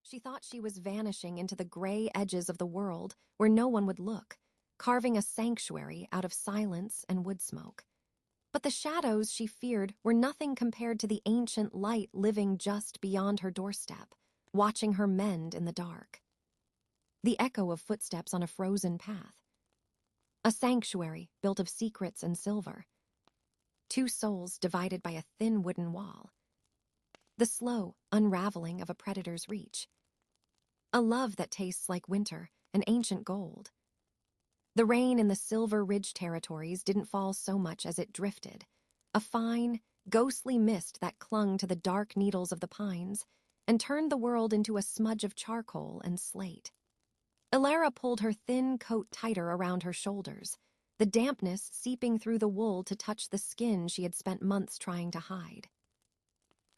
She thought she was vanishing into the gray edges of the world where no one would look, carving a sanctuary out of silence and wood smoke. But the shadows she feared were nothing compared to the ancient light living just beyond her doorstep, watching her mend in the dark. The echo of footsteps on a frozen path. A sanctuary built of secrets and silver. Two souls divided by a thin wooden wall. The slow unraveling of a predator's reach. A love that tastes like winter and ancient gold. The rain in the Silver Ridge territories didn't fall so much as it drifted, a fine, ghostly mist that clung to the dark needles of the pines and turned the world into a smudge of charcoal and slate. Elara pulled her thin coat tighter around her shoulders, the dampness seeping through the wool to touch the skin she had spent months trying to hide.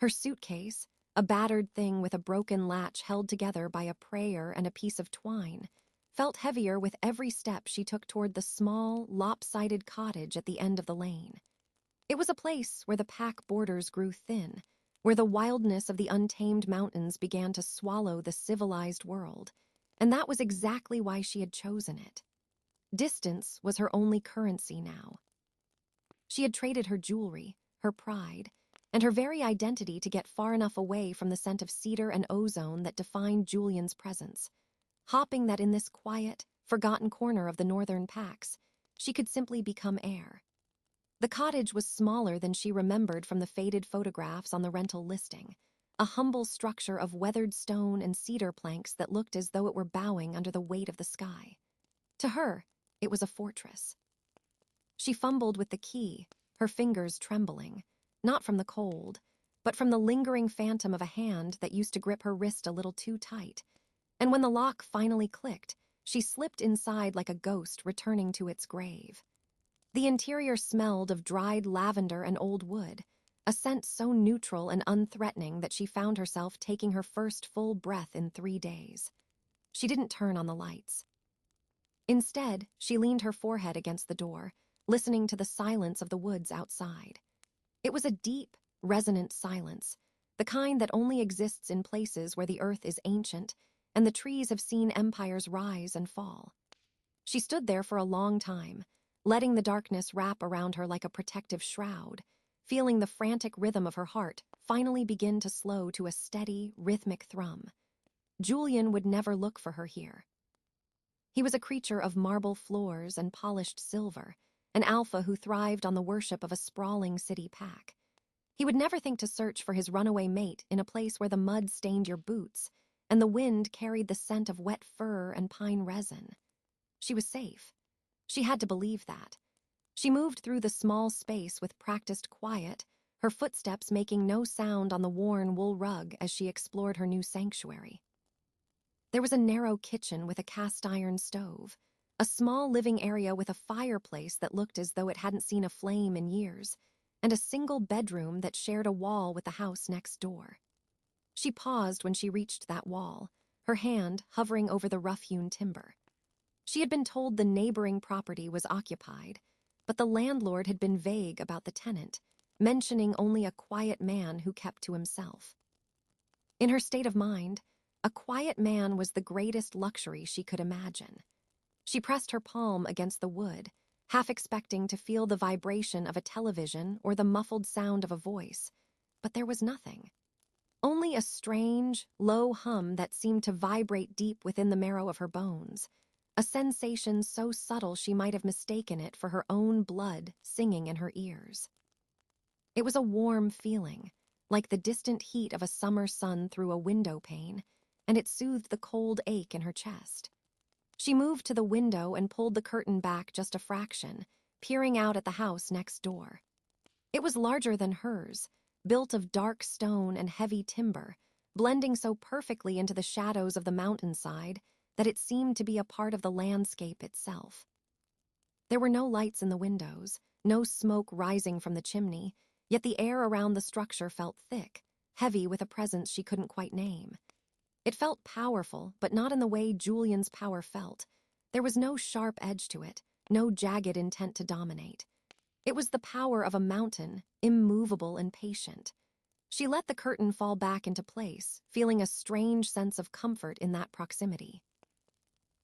Her suitcase, a battered thing with a broken latch held together by a prayer and a piece of twine, felt heavier with every step she took toward the small, lopsided cottage at the end of the lane. It was a place where the pack borders grew thin, where the wildness of the untamed mountains began to swallow the civilized world, and that was exactly why she had chosen it. Distance was her only currency now. She had traded her jewelry, her pride, and her very identity to get far enough away from the scent of cedar and ozone that defined Julian's presence, hoping that in this quiet, forgotten corner of the northern packs, she could simply become air. The cottage was smaller than she remembered from the faded photographs on the rental listing, a humble structure of weathered stone and cedar planks that looked as though it were bowing under the weight of the sky. To her, it was a fortress. She fumbled with the key, her fingers trembling, not from the cold, but from the lingering phantom of a hand that used to grip her wrist a little too tight. And when the lock finally clicked, she slipped inside like a ghost returning to its grave. The interior smelled of dried lavender and old wood, a scent so neutral and unthreatening that she found herself taking her first full breath in 3 days. She didn't turn on the lights. Instead, she leaned her forehead against the door, listening to the silence of the woods outside. It was a deep, resonant silence, the kind that only exists in places where the earth is ancient and the trees have seen empires rise and fall. She stood there for a long time, letting the darkness wrap around her like a protective shroud, feeling the frantic rhythm of her heart finally begin to slow to a steady, rhythmic thrum. Julian would never look for her here. He was a creature of marble floors and polished silver, an alpha who thrived on the worship of a sprawling city pack. He would never think to search for his runaway mate in a place where the mud stained your boots and the wind carried the scent of wet fur and pine resin. She was safe. She had to believe that. She moved through the small space with practiced quiet, her footsteps making no sound on the worn wool rug as she explored her new sanctuary. There was a narrow kitchen with a cast-iron stove, a small living area with a fireplace that looked as though it hadn't seen a flame in years, and a single bedroom that shared a wall with the house next door. She paused when she reached that wall, her hand hovering over the rough-hewn timber. She had been told the neighboring property was occupied, but the landlord had been vague about the tenant, mentioning only a quiet man who kept to himself. In her state of mind, a quiet man was the greatest luxury she could imagine. She pressed her palm against the wood, half expecting to feel the vibration of a television or the muffled sound of a voice, but there was nothing. Only a strange, low hum that seemed to vibrate deep within the marrow of her bones, a sensation so subtle she might have mistaken it for her own blood singing in her ears. It was a warm feeling, like the distant heat of a summer sun through a window pane, and it soothed the cold ache in her chest. She moved to the window and pulled the curtain back just a fraction, peering out at the house next door. It was larger than hers, built of dark stone and heavy timber, blending so perfectly into the shadows of the mountainside that it seemed to be a part of the landscape itself. There were no lights in the windows, no smoke rising from the chimney, yet the air around the structure felt thick, heavy with a presence she couldn't quite name. It felt powerful, but not in the way Julian's power felt. There was no sharp edge to it, no jagged intent to dominate. It was the power of a mountain, immovable and patient. She let the curtain fall back into place, feeling a strange sense of comfort in that proximity.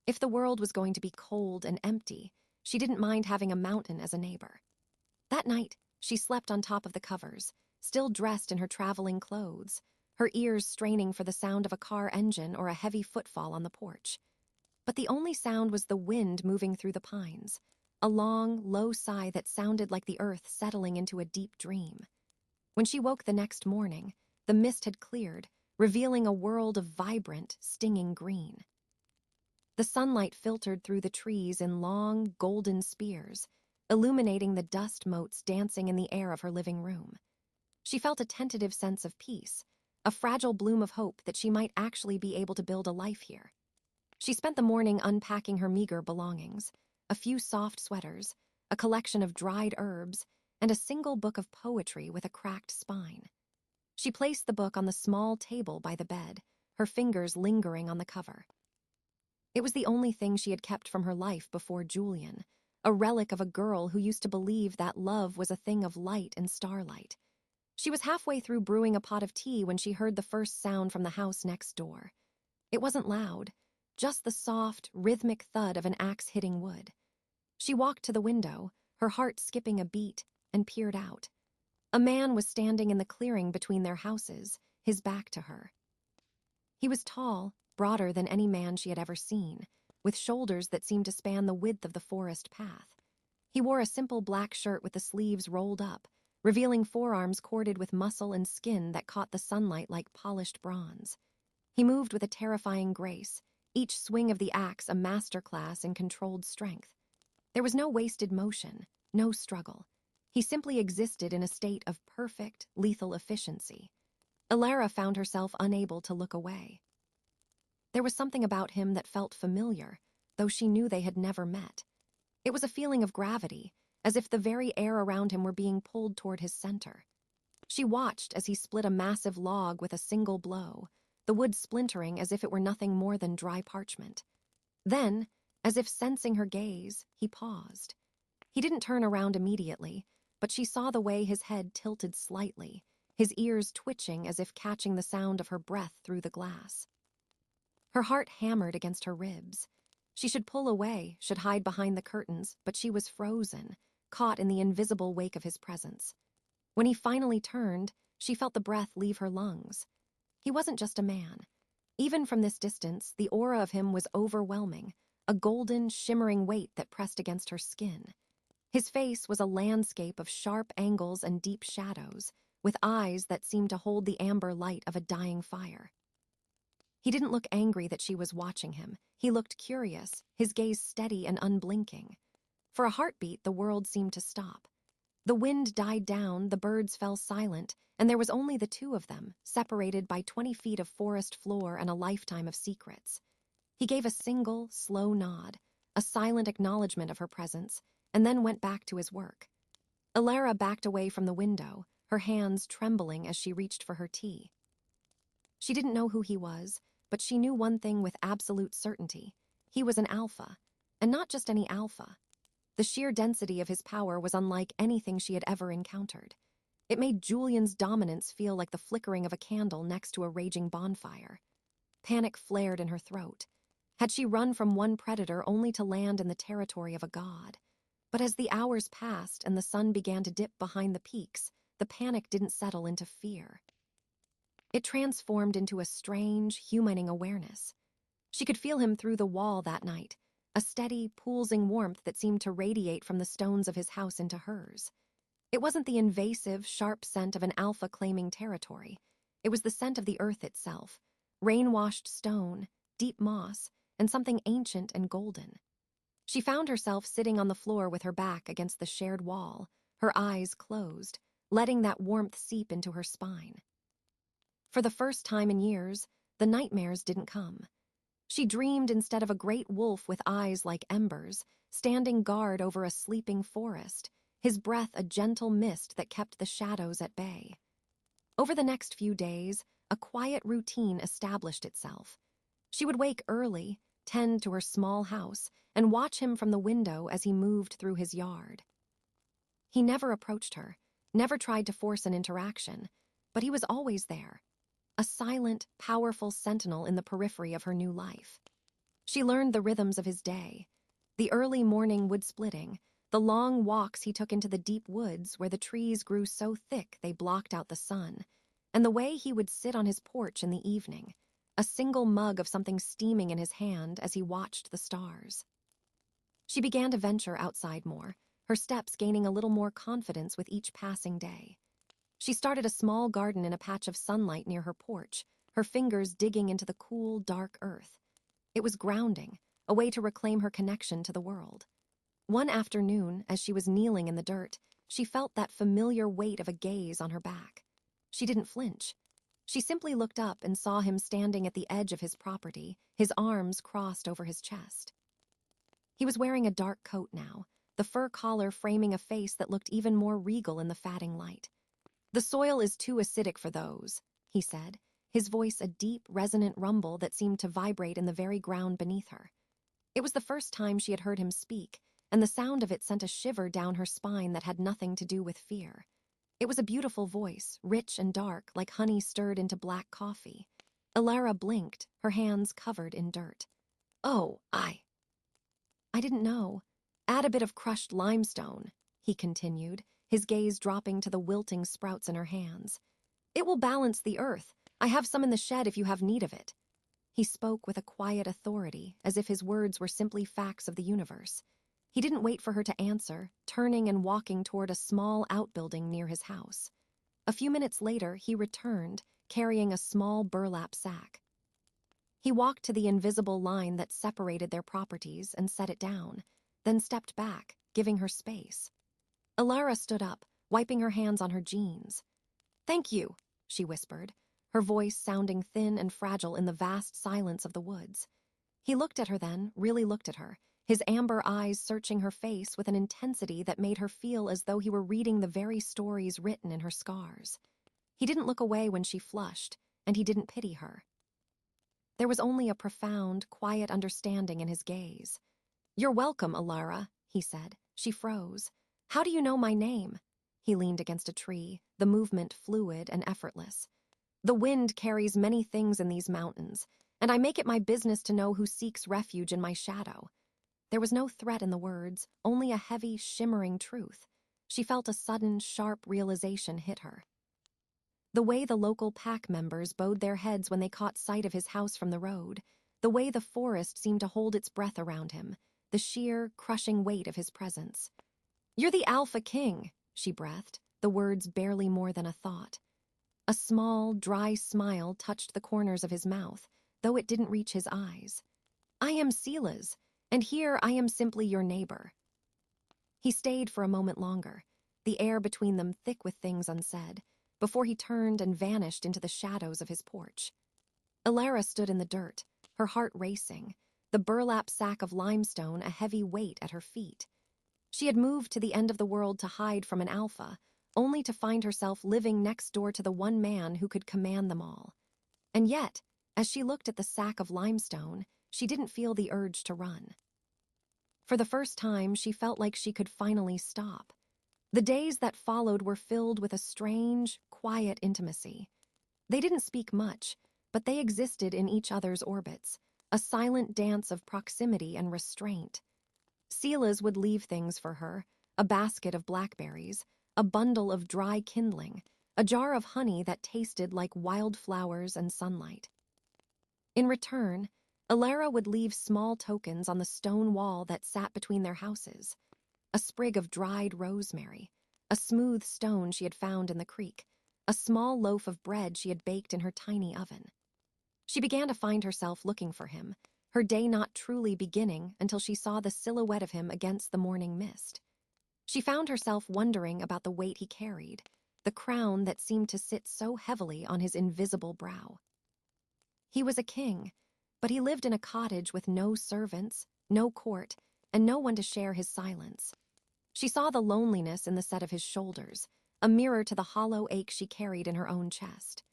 If the world was going to be cold and empty, she didn't mind having a mountain as a neighbor. That night, she slept on top of the covers, still dressed in her traveling clothes, her ears straining for the sound of a car engine or a heavy footfall on the porch. But the only sound was the wind moving through the pines, a long, low sigh that sounded like the earth settling into a deep dream. When she woke the next morning, the mist had cleared, revealing a world of vibrant, stinging green. The sunlight filtered through the trees in long, golden spears, illuminating the dust motes dancing in the air of her living room. She felt a tentative sense of peace, a fragile bloom of hope that she might actually be able to build a life here. She spent the morning unpacking her meager belongings, a few soft sweaters, a collection of dried herbs, and a single book of poetry with a cracked spine. She placed the book on the small table by the bed, her fingers lingering on the cover. It was the only thing she had kept from her life before Julian, a relic of a girl who used to believe that love was a thing of light and starlight. She was halfway through brewing a pot of tea when she heard the first sound from the house next door. It wasn't loud, just the soft, rhythmic thud of an axe hitting wood. She walked to the window, her heart skipping a beat, and peered out. A man was standing in the clearing between their houses, his back to her. He was tall, broader than any man she had ever seen, with shoulders that seemed to span the width of the forest path. He wore a simple black shirt with the sleeves rolled up, revealing forearms corded with muscle and skin that caught the sunlight like polished bronze. He moved with a terrifying grace, each swing of the axe a masterclass in controlled strength. There was no wasted motion, no struggle. He simply existed in a state of perfect, lethal efficiency. Alara found herself unable to look away. There was something about him that felt familiar, though she knew they had never met. It was a feeling of gravity, as if the very air around him were being pulled toward his center. She watched as he split a massive log with a single blow, the wood splintering as if it were nothing more than dry parchment. Then, as if sensing her gaze, he paused. He didn't turn around immediately, but she saw the way his head tilted slightly, his ears twitching as if catching the sound of her breath through the glass. Her heart hammered against her ribs. She should pull away, should hide behind the curtains, but she was frozen, caught in the invisible wake of his presence. When he finally turned, she felt the breath leave her lungs. He wasn't just a man. Even from this distance, the aura of him was overwhelming, a golden, shimmering weight that pressed against her skin. His face was a landscape of sharp angles and deep shadows, with eyes that seemed to hold the amber light of a dying fire. He didn't look angry that she was watching him. He looked curious, his gaze steady and unblinking. For a heartbeat, the world seemed to stop. The wind died down, the birds fell silent, and there was only the two of them, separated by 20 feet of forest floor and a lifetime of secrets. He gave a single, slow nod, a silent acknowledgement of her presence, and then went back to his work. Alara backed away from the window, her hands trembling as she reached for her tea. She didn't know who he was, but she knew one thing with absolute certainty. He was an alpha, and not just any alpha. The sheer density of his power was unlike anything she had ever encountered. It made Julian's dominance feel like the flickering of a candle next to a raging bonfire. Panic flared in her throat. Had she run from one predator only to land in the territory of a god? But as the hours passed and the sun began to dip behind the peaks, the panic didn't settle into fear. It transformed into a strange, humaning awareness. She could feel him through the wall that night, a steady, pulsing warmth that seemed to radiate from the stones of his house into hers. It wasn't the invasive, sharp scent of an alpha claiming territory. It was the scent of the earth itself, rain-washed stone, deep moss, and something ancient and golden. She found herself sitting on the floor with her back against the shared wall, her eyes closed, letting that warmth seep into her spine. For the first time in years, the nightmares didn't come. She dreamed instead of a great wolf with eyes like embers, standing guard over a sleeping forest, his breath a gentle mist that kept the shadows at bay. Over the next few days, a quiet routine established itself. She would wake early, tend to her small house, and watch him from the window as he moved through his yard. He never approached her, never tried to force an interaction, but he was always there, a silent, powerful sentinel in the periphery of her new life. She learned the rhythms of his day, the early morning wood splitting, the long walks he took into the deep woods where the trees grew so thick they blocked out the sun, and the way he would sit on his porch in the evening, a single mug of something steaming in his hand as he watched the stars. She began to venture outside more, her steps gaining a little more confidence with each passing day. She started a small garden in a patch of sunlight near her porch, her fingers digging into the cool, dark earth. It was grounding, a way to reclaim her connection to the world. One afternoon, as she was kneeling in the dirt, she felt that familiar weight of a gaze on her back. She didn't flinch. She simply looked up and saw him standing at the edge of his property, his arms crossed over his chest. He was wearing a dark coat now, the fur collar framing a face that looked even more regal in the fatting light. "The soil is too acidic for those," he said, his voice a deep, resonant rumble that seemed to vibrate in the very ground beneath her. It was the first time she had heard him speak, and the sound of it sent a shiver down her spine that had nothing to do with fear. It was a beautiful voice, rich and dark, like honey stirred into black coffee. Alara blinked, her hands covered in dirt. "Oh, I didn't know. Add a bit of crushed limestone," he continued, his gaze dropping to the wilting sprouts in her hands. "It will balance the earth. I have some in the shed if you have need of it." He spoke with a quiet authority, as if his words were simply facts of the universe. He didn't wait for her to answer, turning and walking toward a small outbuilding near his house. A few minutes later, he returned, carrying a small burlap sack. He walked to the invisible line that separated their properties and set it down, then stepped back, giving her space. Alara stood up, wiping her hands on her jeans. "Thank you," she whispered, her voice sounding thin and fragile in the vast silence of the woods. He looked at her then, really looked at her, his amber eyes searching her face with an intensity that made her feel as though he were reading the very stories written in her scars. He didn't look away when she flushed, and he didn't pity her. There was only a profound, quiet understanding in his gaze. "You're welcome, Alara," he said. She froze. "How do you know my name?" He leaned against a tree, the movement fluid and effortless. "The wind carries many things in these mountains, and I make it my business to know who seeks refuge in my shadow." There was no threat in the words, only a heavy, shimmering truth. She felt a sudden, sharp realization hit her. The way the local pack members bowed their heads when they caught sight of his house from the road, the way the forest seemed to hold its breath around him, the sheer, crushing weight of his presence. "You're the Alpha King," she breathed, the words barely more than a thought. A small, dry smile touched the corners of his mouth, though it didn't reach his eyes. "I am Sela's, and here I am simply your neighbor." He stayed for a moment longer, the air between them thick with things unsaid, before he turned and vanished into the shadows of his porch. Alara stood in the dirt, her heart racing, the burlap sack of limestone a heavy weight at her feet. She had moved to the end of the world to hide from an alpha, only to find herself living next door to the one man who could command them all. And yet, as she looked at the sack of limestone, she didn't feel the urge to run. For the first time, she felt like she could finally stop. The days that followed were filled with a strange, quiet intimacy. They didn't speak much, but they existed in each other's orbits, a silent dance of proximity and restraint. Sela's would leave things for her, a basket of blackberries, a bundle of dry kindling, a jar of honey that tasted like wildflowers and sunlight. In return, Alara would leave small tokens on the stone wall that sat between their houses. A sprig of dried rosemary, a smooth stone she had found in the creek, a small loaf of bread she had baked in her tiny oven. She began to find herself looking for him, her day not truly beginning until she saw the silhouette of him against the morning mist. She found herself wondering about the weight he carried, the crown that seemed to sit so heavily on his invisible brow. He was a king, but he lived in a cottage with no servants, no court, and no one to share his silence. She saw the loneliness in the set of his shoulders, a mirror to the hollow ache she carried in her own chest.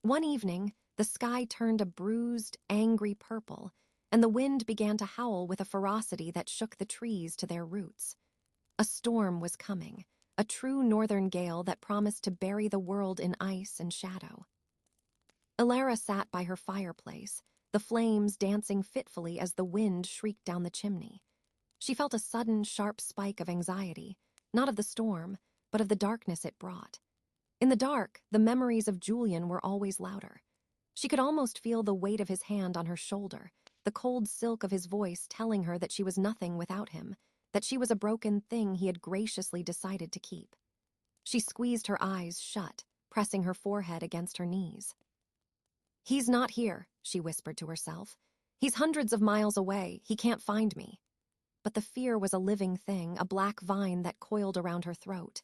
One evening, the sky turned a bruised, angry purple, and the wind began to howl with a ferocity that shook the trees to their roots. A storm was coming, a true northern gale that promised to bury the world in ice and shadow. Alara sat by her fireplace, the flames dancing fitfully as the wind shrieked down the chimney. She felt a sudden, sharp spike of anxiety, not of the storm, but of the darkness it brought. In the dark, the memories of Julian were always louder. She could almost feel the weight of his hand on her shoulder, the cold silk of his voice telling her that she was nothing without him, that she was a broken thing he had graciously decided to keep. She squeezed her eyes shut, pressing her forehead against her knees. "He's not here," she whispered to herself. "He's hundreds of miles away. He can't find me." But the fear was a living thing, a black vine that coiled around her throat.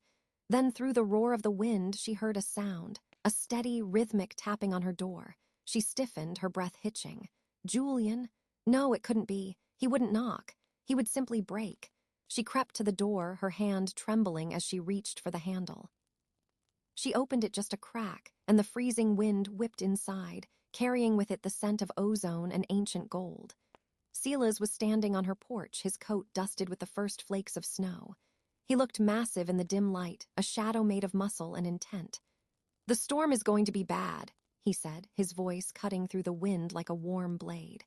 Then through the roar of the wind, she heard a sound, a steady, rhythmic tapping on her door. She stiffened, her breath hitching. Julian? No, it couldn't be. He wouldn't knock. He would simply break. She crept to the door, her hand trembling as she reached for the handle. She opened it just a crack, and the freezing wind whipped inside, carrying with it the scent of ozone and ancient gold. Silas was standing on her porch, his coat dusted with the first flakes of snow. He looked massive in the dim light, a shadow made of muscle and intent. "The storm is going to be bad," he said, his voice cutting through the wind like a warm blade.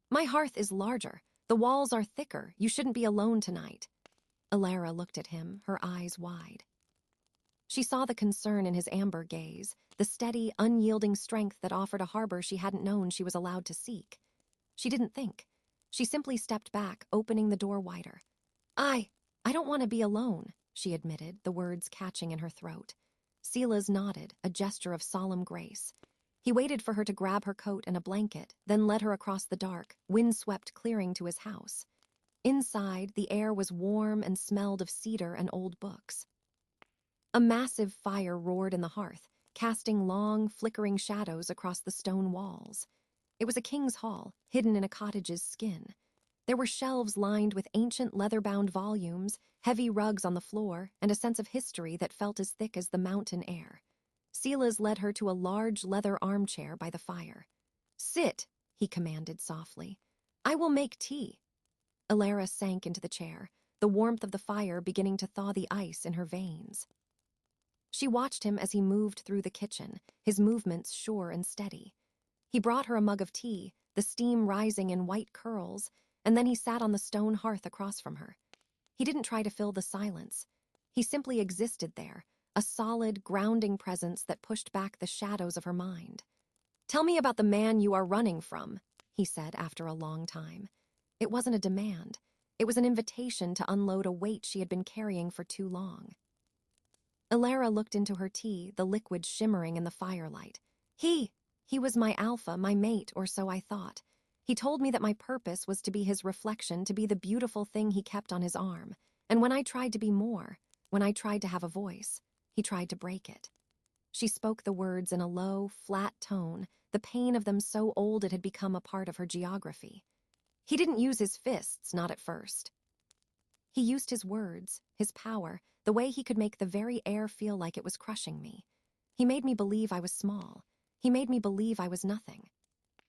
"My hearth is larger. The walls are thicker. You shouldn't be alone tonight." Alara looked at him, her eyes wide. She saw the concern in his amber gaze, the steady, unyielding strength that offered a harbor she hadn't known she was allowed to seek. She didn't think. She simply stepped back, opening the door wider. I don't want to be alone," she admitted, the words catching in her throat. Silas nodded, a gesture of solemn grace. He waited for her to grab her coat and a blanket, then led her across the dark, wind-swept clearing to his house. Inside, the air was warm and smelled of cedar and old books. A massive fire roared in the hearth, casting long, flickering shadows across the stone walls. It was a king's hall, hidden in a cottage's skin. There were shelves lined with ancient leather-bound volumes, heavy rugs on the floor, and a sense of history that felt as thick as the mountain air. Silas led her to a large leather armchair by the fire. "Sit," he commanded softly. "I will make tea." Alara sank into the chair, the warmth of the fire beginning to thaw the ice in her veins. She watched him as he moved through the kitchen, his movements sure and steady. He brought her a mug of tea, the steam rising in white curls, and then he sat on the stone hearth across from her. He didn't try to fill the silence. He simply existed there, a solid, grounding presence that pushed back the shadows of her mind. "Tell me about the man you are running from," he said after a long time. It wasn't a demand. It was an invitation to unload a weight she had been carrying for too long. Alara looked into her tea, the liquid shimmering in the firelight. He was my alpha, my mate, or so I thought. He told me that my purpose was to be his reflection, to be the beautiful thing he kept on his arm. And when I tried to be more, when I tried to have a voice, he tried to break it. She spoke the words in a low, flat tone, the pain of them so old it had become a part of her geography. He didn't use his fists, not at first. He used his words, his power, the way he could make the very air feel like it was crushing me. He made me believe I was small. He made me believe I was nothing.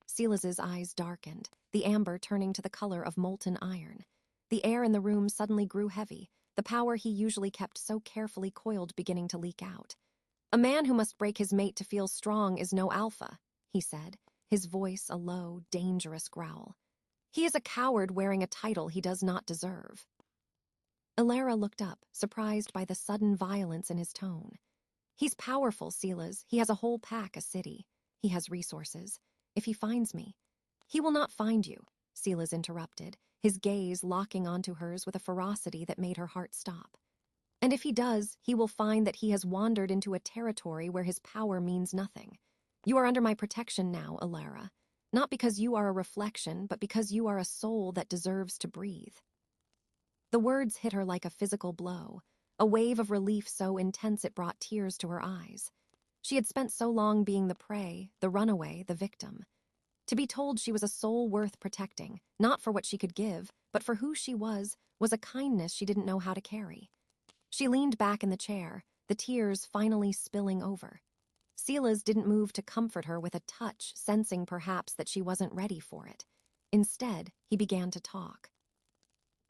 Silas's eyes darkened, the amber turning to the color of molten iron. The air in the room suddenly grew heavy, the power he usually kept so carefully coiled beginning to leak out. "A man who must break his mate to feel strong is no alpha," he said, his voice a low, dangerous growl. "He is a coward wearing a title he does not deserve." Alara looked up, surprised by the sudden violence in his tone. "He's powerful, Silas. He has a whole pack, a city. He has resources. If he finds me—" "He will not find you," Silas interrupted, his gaze locking onto hers with a ferocity that made her heart stop. "And if he does, he will find that he has wandered into a territory where his power means nothing. You are under my protection now, Alara. Not because you are a reflection, but because you are a soul that deserves to breathe." The words hit her like a physical blow, a wave of relief so intense it brought tears to her eyes. She had spent so long being the prey, the runaway, the victim. To be told she was a soul worth protecting, not for what she could give, but for who she was a kindness she didn't know how to carry. She leaned back in the chair, the tears finally spilling over. Silas didn't move to comfort her with a touch, sensing perhaps that she wasn't ready for it. Instead, he began to talk.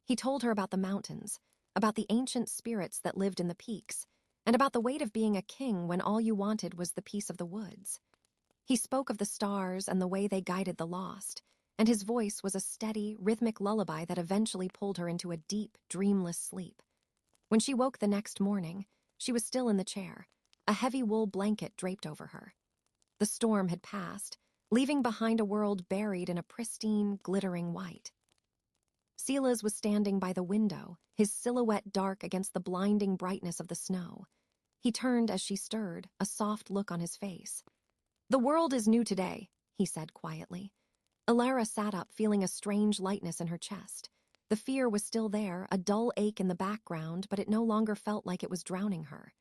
He told her about the mountains, about the ancient spirits that lived in the peaks, and about the weight of being a king when all you wanted was the peace of the woods. He spoke of the stars and the way they guided the lost, and his voice was a steady, rhythmic lullaby that eventually pulled her into a deep, dreamless sleep. When she woke the next morning, she was still in the chair, a heavy wool blanket draped over her. The storm had passed, leaving behind a world buried in a pristine, glittering white. Silas was standing by the window, his silhouette dark against the blinding brightness of the snow. He turned as she stirred, a soft look on his face. "The world is new today," he said quietly. Alara sat up, feeling a strange lightness in her chest. The fear was still there, a dull ache in the background, but it no longer felt like it was drowning her.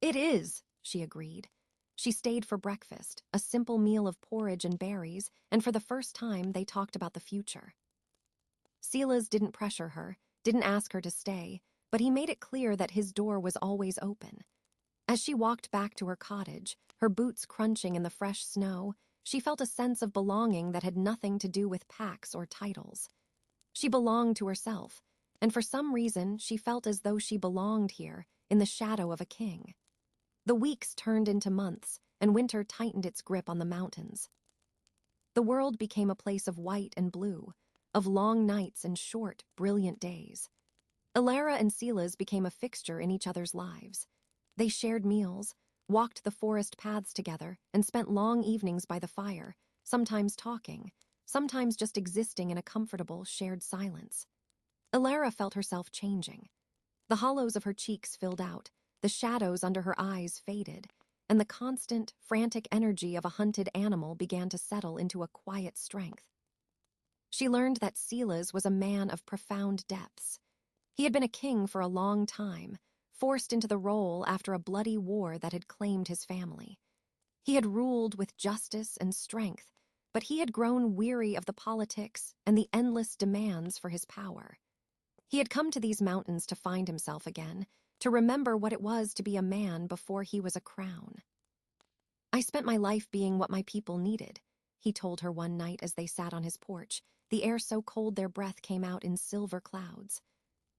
"It is," she agreed. She stayed for breakfast, a simple meal of porridge and berries, and for the first time they talked about the future. Silas didn't pressure her, didn't ask her to stay, but he made it clear that his door was always open. As she walked back to her cottage, her boots crunching in the fresh snow, she felt a sense of belonging that had nothing to do with packs or titles. She belonged to herself, and for some reason she felt as though she belonged here, in the shadow of a king. The weeks turned into months, and winter tightened its grip on the mountains. The world became a place of white and blue, of long nights and short, brilliant days. Alara and Silas became a fixture in each other's lives. They shared meals, walked the forest paths together, and spent long evenings by the fire, sometimes talking, sometimes just existing in a comfortable, shared silence. Alara felt herself changing. The hollows of her cheeks filled out, the shadows under her eyes faded, and the constant, frantic energy of a hunted animal began to settle into a quiet strength. She learned that Silas was a man of profound depths. He had been a king for a long time, forced into the role after a bloody war that had claimed his family. He had ruled with justice and strength, but he had grown weary of the politics and the endless demands for his power. He had come to these mountains to find himself again, to remember what it was to be a man before he was a crown. "I spent my life being what my people needed," he told her one night as they sat on his porch, the air so cold their breath came out in silver clouds.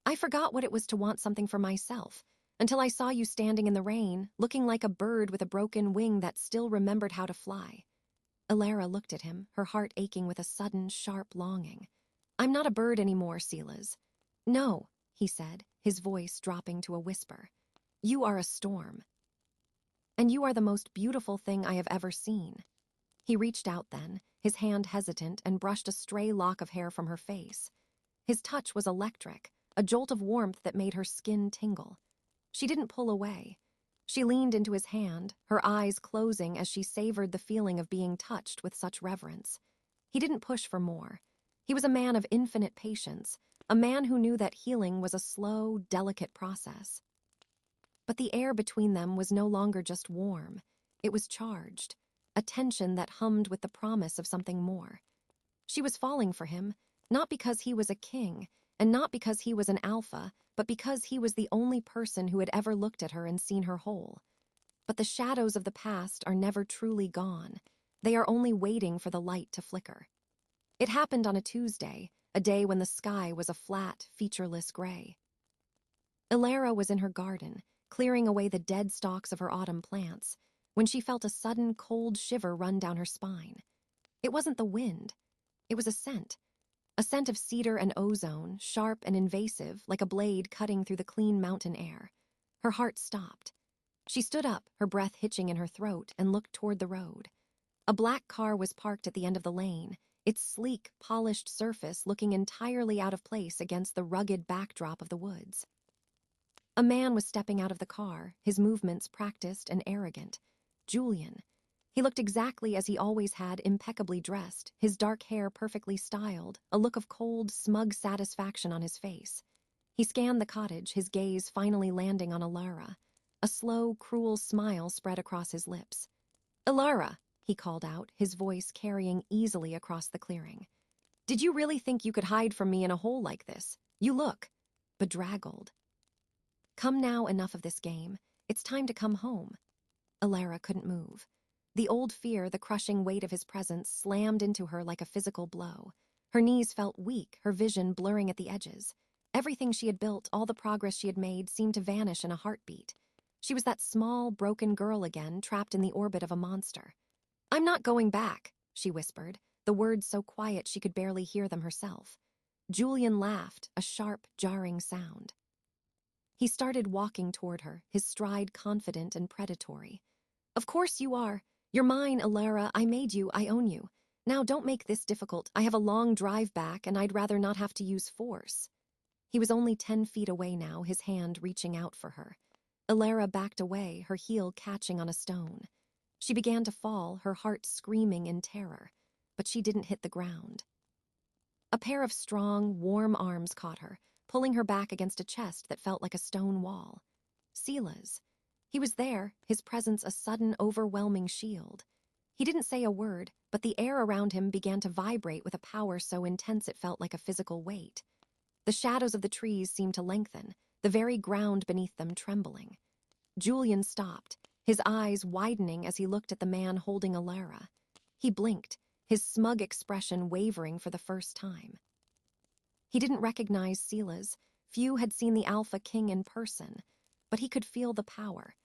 "I forgot what it was to want something for myself, until I saw you standing in the rain, looking like a bird with a broken wing that still remembered how to fly." Alara looked at him, her heart aching with a sudden, sharp longing. "I'm not a bird anymore, Silas." "No," he said, his voice dropping to a whisper. "You are a storm. And you are the most beautiful thing I have ever seen." He reached out then, his hand hesitant, and brushed a stray lock of hair from her face. His touch was electric, a jolt of warmth that made her skin tingle. She didn't pull away. She leaned into his hand, her eyes closing as she savored the feeling of being touched with such reverence. He didn't push for more. He was a man of infinite patience, a man who knew that healing was a slow, delicate process. But the air between them was no longer just warm. It was charged, a tension that hummed with the promise of something more. She was falling for him, not because he was a king, and not because he was an alpha, but because he was the only person who had ever looked at her and seen her whole. But the shadows of the past are never truly gone. They are only waiting for the light to flicker. It happened on a Tuesday, a day when the sky was a flat, featureless gray. Alara was in her garden, clearing away the dead stalks of her autumn plants, when she felt a sudden cold shiver run down her spine. It wasn't the wind. It was a scent of cedar and ozone, sharp and invasive, like a blade cutting through the clean mountain air. Her heart stopped. She stood up, her breath hitching in her throat, and looked toward the road. A black car was parked at the end of the lane, its sleek, polished surface looking entirely out of place against the rugged backdrop of the woods. A man was stepping out of the car, his movements practiced and arrogant. Julian. He looked exactly as he always had, impeccably dressed, his dark hair perfectly styled, a look of cold, smug satisfaction on his face. He scanned the cottage, his gaze finally landing on Alara. A slow, cruel smile spread across his lips. "Alara," he called out, his voice carrying easily across the clearing. "Did you really think you could hide from me in a hole like this? You look bedraggled." "Come now, enough of this game. It's time to come home." Alara couldn't move. The old fear, the crushing weight of his presence, slammed into her like a physical blow. Her knees felt weak, her vision blurring at the edges. Everything she had built, all the progress she had made, seemed to vanish in a heartbeat. She was that small, broken girl again, trapped in the orbit of a monster. "I'm not going back," she whispered, the words so quiet she could barely hear them herself. Julian laughed, a sharp, jarring sound. He started walking toward her, his stride confident and predatory. "Of course you are. You're mine, Alara. I made you. I own you. Now don't make this difficult. I have a long drive back, and I'd rather not have to use force." He was only 10 feet away now, his hand reaching out for her. Alara backed away, her heel catching on a stone. She began to fall, her heart screaming in terror, but she didn't hit the ground. A pair of strong, warm arms caught her, pulling her back against a chest that felt like a stone wall. Sela's. He was there, his presence a sudden, overwhelming shield. He didn't say a word, but the air around him began to vibrate with a power so intense it felt like a physical weight. The shadows of the trees seemed to lengthen, the very ground beneath them trembling. Julian stopped, his eyes widening as he looked at the man holding Alara. He blinked, his smug expression wavering for the first time. He didn't recognize Sela's. Few had seen the Alpha King in person, but he could feel the power.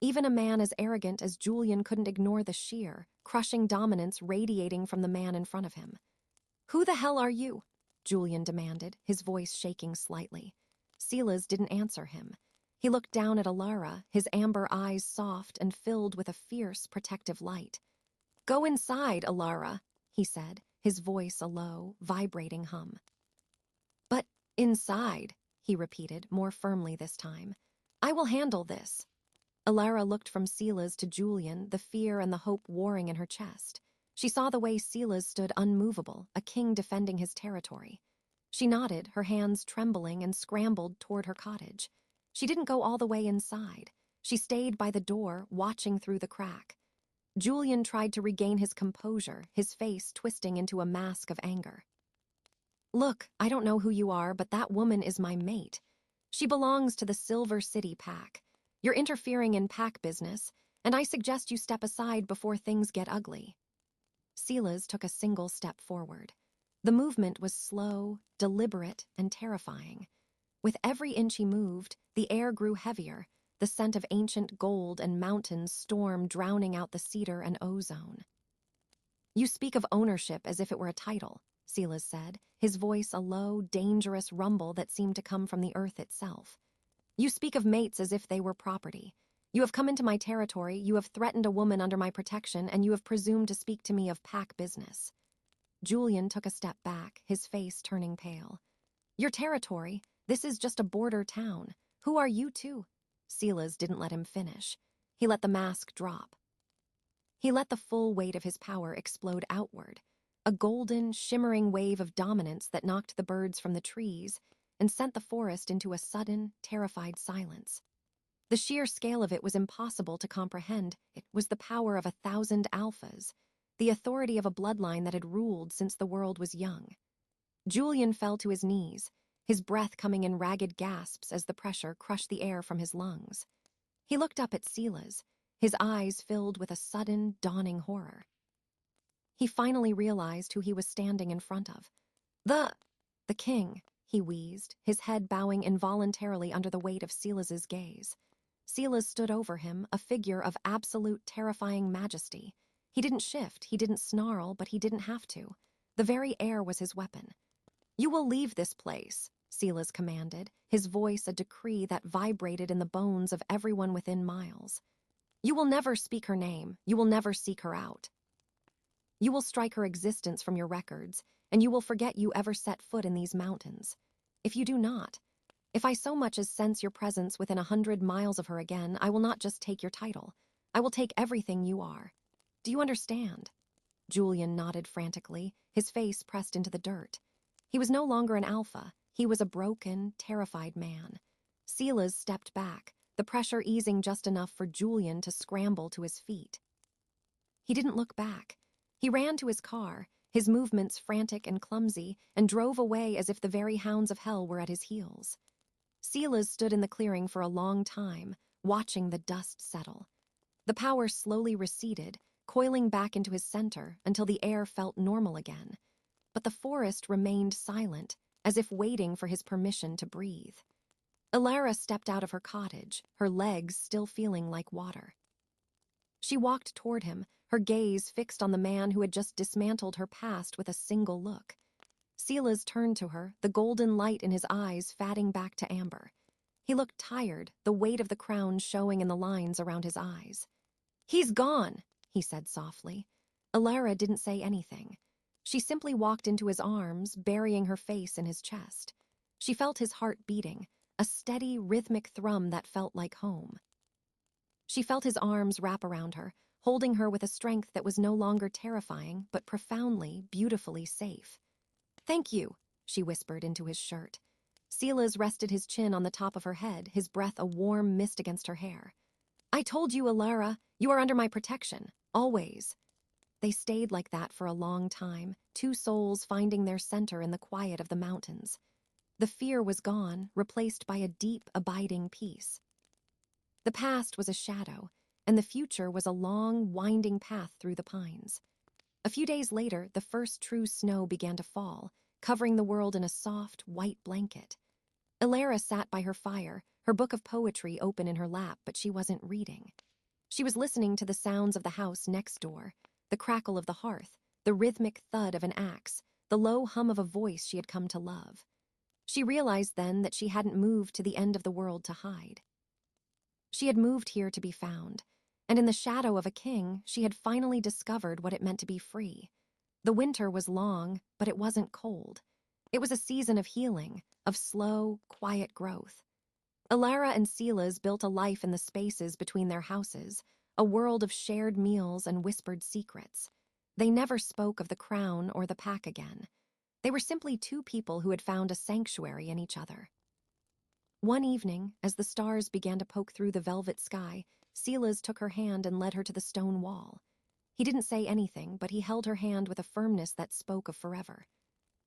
Even a man as arrogant as Julian couldn't ignore the sheer, crushing dominance radiating from the man in front of him. "Who the hell are you?" Julian demanded, his voice shaking slightly. Sela's didn't answer him. He looked down at Alara, his amber eyes soft and filled with a fierce, protective light. "Go inside, Alara," he said, his voice a low, vibrating hum. "But inside," he repeated, more firmly this time. "I will handle this." Alara looked from Sela's to Julian, the fear and the hope warring in her chest. She saw the way Sela's stood unmovable, a king defending his territory. She nodded, her hands trembling, and scrambled toward her cottage. She didn't go all the way inside. She stayed by the door, watching through the crack. Julian tried to regain his composure, his face twisting into a mask of anger. "Look, I don't know who you are, but that woman is my mate. She belongs to the Silver City Pack. You're interfering in pack business, and I suggest you step aside before things get ugly." Sela's took a single step forward. The movement was slow, deliberate, and terrifying. With every inch he moved, the air grew heavier, the scent of ancient gold and mountains storm drowning out the cedar and ozone. "You speak of ownership as if it were a title," Sela's said, his voice a low, dangerous rumble that seemed to come from the earth itself. "You speak of mates as if they were property. You have come into my territory, you have threatened a woman under my protection, and you have presumed to speak to me of pack business." Julian took a step back, his face turning pale. "Your territory? This is just a border town. Who are you two?" Sela's didn't let him finish. He let the mask drop. He let the full weight of his power explode outward, a golden, shimmering wave of dominance that knocked the birds from the trees and sent the forest into a sudden, terrified silence. The sheer scale of it was impossible to comprehend. It was the power of 1,000 alphas, the authority of a bloodline that had ruled since the world was young. Julian fell to his knees, his breath coming in ragged gasps as the pressure crushed the air from his lungs. He looked up at Sela's, his eyes filled with a sudden, dawning horror. He finally realized who he was standing in front of. The king, he wheezed, his head bowing involuntarily under the weight of Sela's gaze. Sela stood over him, a figure of absolute terrifying majesty. He didn't shift, he didn't snarl, but he didn't have to. The very air was his weapon. "You will leave this place," Sela's commanded, his voice a decree that vibrated in the bones of everyone within miles. "You will never speak her name, you will never seek her out. You will strike her existence from your records, and you will forget you ever set foot in these mountains. If you do not, if I so much as sense your presence within 100 miles of her again, I will not just take your title. I will take everything you are. Do you understand?" Julian nodded frantically, his face pressed into the dirt. He was no longer an alpha. He was a broken, terrified man. Sela's stepped back, the pressure easing just enough for Julian to scramble to his feet. He didn't look back. He ran to his car, his movements frantic and clumsy, and drove away as if the very hounds of hell were at his heels. Sela's stood in the clearing for a long time, watching the dust settle. The power slowly receded, coiling back into his center until the air felt normal again. But the forest remained silent, as if waiting for his permission to breathe. Alara stepped out of her cottage, her legs still feeling like water. She walked toward him, her gaze fixed on the man who had just dismantled her past with a single look. Silas turned to her, the golden light in his eyes fading back to amber. He looked tired, the weight of the crown showing in the lines around his eyes. "He's gone," he said softly. Alara didn't say anything. She simply walked into his arms, burying her face in his chest. She felt his heart beating, a steady, rhythmic thrum that felt like home. She felt his arms wrap around her, holding her with a strength that was no longer terrifying, but profoundly, beautifully safe. "Thank you," she whispered into his shirt. Silas rested his chin on the top of her head, his breath a warm mist against her hair. "I told you, Alara, you are under my protection, always." They stayed like that for a long time, two souls finding their center in the quiet of the mountains. The fear was gone, replaced by a deep, abiding peace. The past was a shadow, and the future was a long, winding path through the pines. A few days later, the first true snow began to fall, covering the world in a soft, white blanket. Alara sat by her fire, her book of poetry open in her lap, but she wasn't reading. She was listening to the sounds of the house next door, the crackle of the hearth, the rhythmic thud of an axe, the low hum of a voice she had come to love. She realized then that she hadn't moved to the end of the world to hide. She had moved here to be found, and in the shadow of a king, she had finally discovered what it meant to be free. The winter was long, but it wasn't cold. It was a season of healing, of slow, quiet growth. Alara and Silas built a life in the spaces between their houses, a world of shared meals and whispered secrets. They never spoke of the crown or the pack again. They were simply two people who had found a sanctuary in each other. One evening, as the stars began to poke through the velvet sky, Silas took her hand and led her to the stone wall. He didn't say anything, but he held her hand with a firmness that spoke of forever.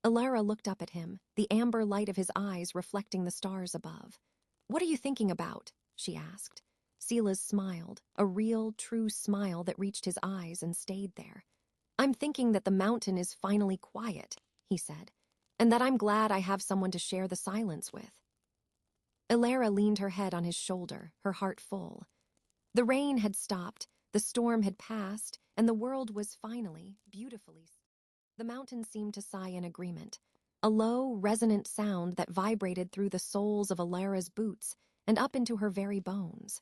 Alara looked up at him, the amber light of his eyes reflecting the stars above. "What are you thinking about?" she asked. Silas smiled, a real, true smile that reached his eyes and stayed there. "I'm thinking that the mountain is finally quiet," he said, "and that I'm glad I have someone to share the silence with." Alara leaned her head on his shoulder, her heart full. The rain had stopped, the storm had passed, and the world was finally, beautifully. The mountain seemed to sigh in agreement, a low, resonant sound that vibrated through the soles of Alara's boots and up into her very bones.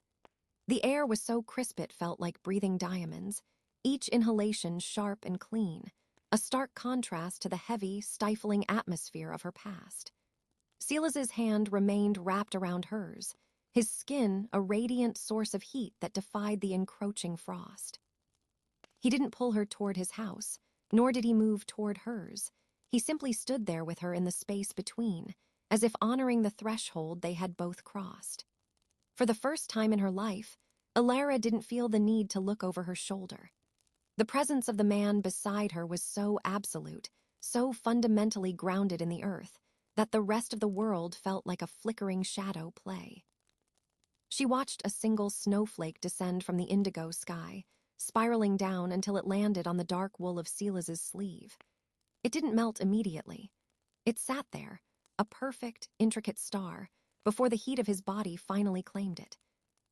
The air was so crisp it felt like breathing diamonds, each inhalation sharp and clean, a stark contrast to the heavy, stifling atmosphere of her past. Silas's hand remained wrapped around hers, his skin a radiant source of heat that defied the encroaching frost. He didn't pull her toward his house, nor did he move toward hers. He simply stood there with her in the space between, as if honoring the threshold they had both crossed. For the first time in her life, Alara didn't feel the need to look over her shoulder. The presence of the man beside her was so absolute, so fundamentally grounded in the earth, that the rest of the world felt like a flickering shadow play. She watched a single snowflake descend from the indigo sky, spiraling down until it landed on the dark wool of Silas's sleeve. It didn't melt immediately. It sat there, a perfect, intricate star, before the heat of his body finally claimed it.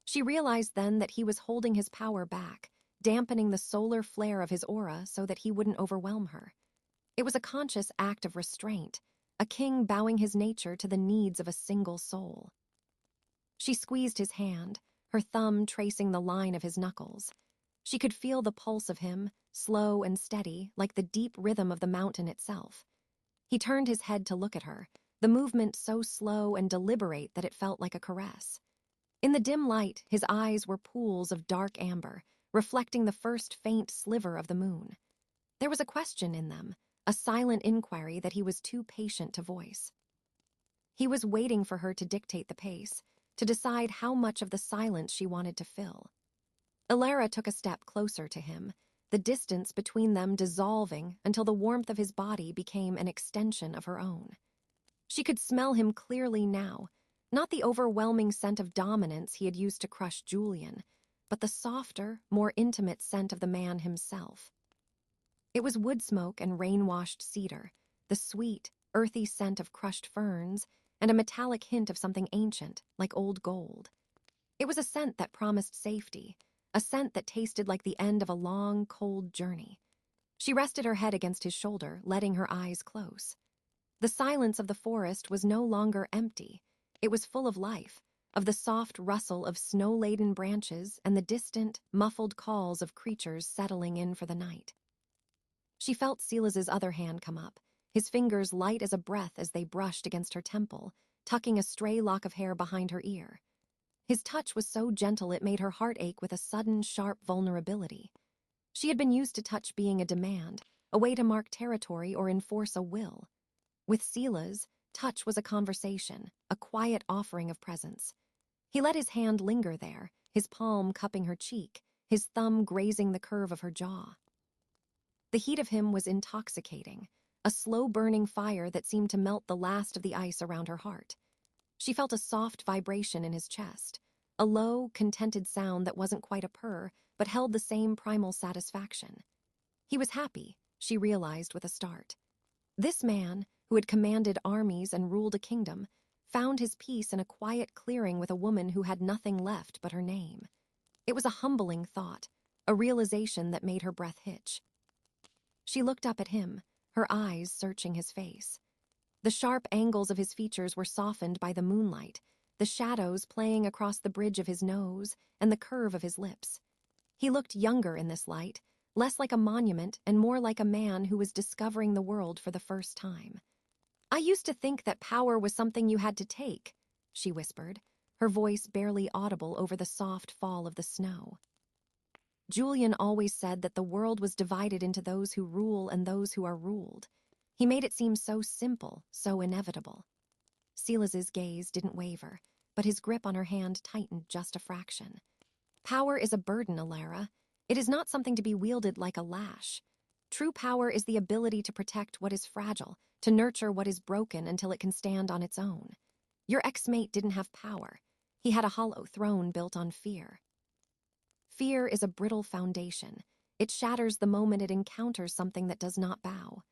She realized then that he was holding his power back, dampening the solar flare of his aura so that he wouldn't overwhelm her. It was a conscious act of restraint, a king bowing his nature to the needs of a single soul. She squeezed his hand, her thumb tracing the line of his knuckles. She could feel the pulse of him, slow and steady, like the deep rhythm of the mountain itself. He turned his head to look at her, the movement so slow and deliberate that it felt like a caress. In the dim light, his eyes were pools of dark amber, reflecting the first faint sliver of the moon. There was a question in them, a silent inquiry that he was too patient to voice. He was waiting for her to dictate the pace, to decide how much of the silence she wanted to fill. Alara took a step closer to him, the distance between them dissolving until the warmth of his body became an extension of her own. She could smell him clearly now, not the overwhelming scent of dominance he had used to crush Julian, but the softer, more intimate scent of the man himself. It was wood smoke and rain-washed cedar, the sweet, earthy scent of crushed ferns, and a metallic hint of something ancient, like old gold. It was a scent that promised safety, a scent that tasted like the end of a long, cold journey. She rested her head against his shoulder, letting her eyes close. The silence of the forest was no longer empty. It was full of life, of the soft rustle of snow-laden branches and the distant, muffled calls of creatures settling in for the night. She felt Silas's other hand come up, his fingers light as a breath as they brushed against her temple, tucking a stray lock of hair behind her ear. His touch was so gentle it made her heart ache with a sudden, sharp vulnerability. She had been used to touch being a demand, a way to mark territory or enforce a will. With Silas, touch was a conversation, a quiet offering of presence. He let his hand linger there, his palm cupping her cheek, his thumb grazing the curve of her jaw. The heat of him was intoxicating, a slow-burning fire that seemed to melt the last of the ice around her heart. She felt a soft vibration in his chest, a low, contented sound that wasn't quite a purr, but held the same primal satisfaction. He was happy, she realized with a start. This man, who had commanded armies and ruled a kingdom, found his peace in a quiet clearing with a woman who had nothing left but her name. It was a humbling thought, a realization that made her breath hitch. She looked up at him, her eyes searching his face. The sharp angles of his features were softened by the moonlight, the shadows playing across the bridge of his nose and the curve of his lips. He looked younger in this light, less like a monument and more like a man who was discovering the world for the first time. "I used to think that power was something you had to take," she whispered, her voice barely audible over the soft fall of the snow. Julian always said that the world was divided into those who rule and those who are ruled. He made it seem so simple, so inevitable. Silas's gaze didn't waver, but his grip on her hand tightened just a fraction. "Power is a burden, Alara. It is not something to be wielded like a lash. True power is the ability to protect what is fragile, to nurture what is broken until it can stand on its own. Your ex-mate didn't have power. He had a hollow throne built on fear. Fear is a brittle foundation. It shatters the moment it encounters something that does not bow."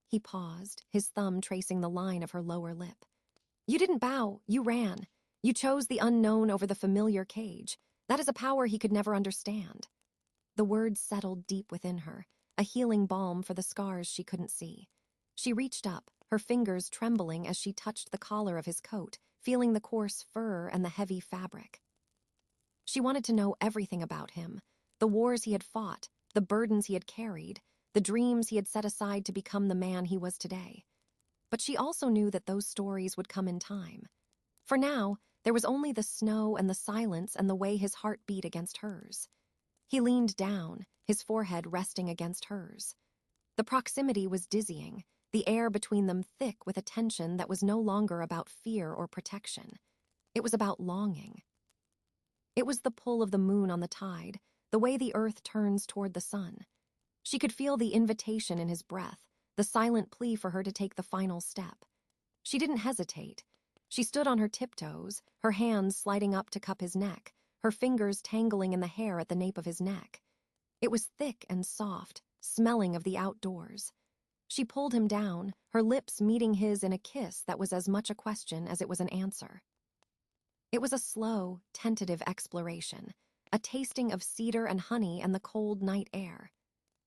He paused, his thumb tracing the line of her lower lip. "You didn't bow, you ran. You chose the unknown over the familiar cage. That is a power he could never understand." The words settled deep within her, a healing balm for the scars she couldn't see. She reached up, her fingers trembling as she touched the collar of his coat, feeling the coarse fur and the heavy fabric. She wanted to know everything about him, the wars he had fought, the burdens he had carried, the dreams he had set aside to become the man he was today. But she also knew that those stories would come in time. For now, there was only the snow and the silence and the way his heart beat against hers. He leaned down, his forehead resting against hers. The proximity was dizzying, the air between them thick with a tension that was no longer about fear or protection. It was about longing. It was the pull of the moon on the tide, the way the earth turns toward the sun. She could feel the invitation in his breath, the silent plea for her to take the final step. She didn't hesitate. She stood on her tiptoes, her hands sliding up to cup his neck, her fingers tangling in the hair at the nape of his neck. It was thick and soft, smelling of the outdoors. She pulled him down, her lips meeting his in a kiss that was as much a question as it was an answer. It was a slow, tentative exploration, a tasting of cedar and honey and the cold night air.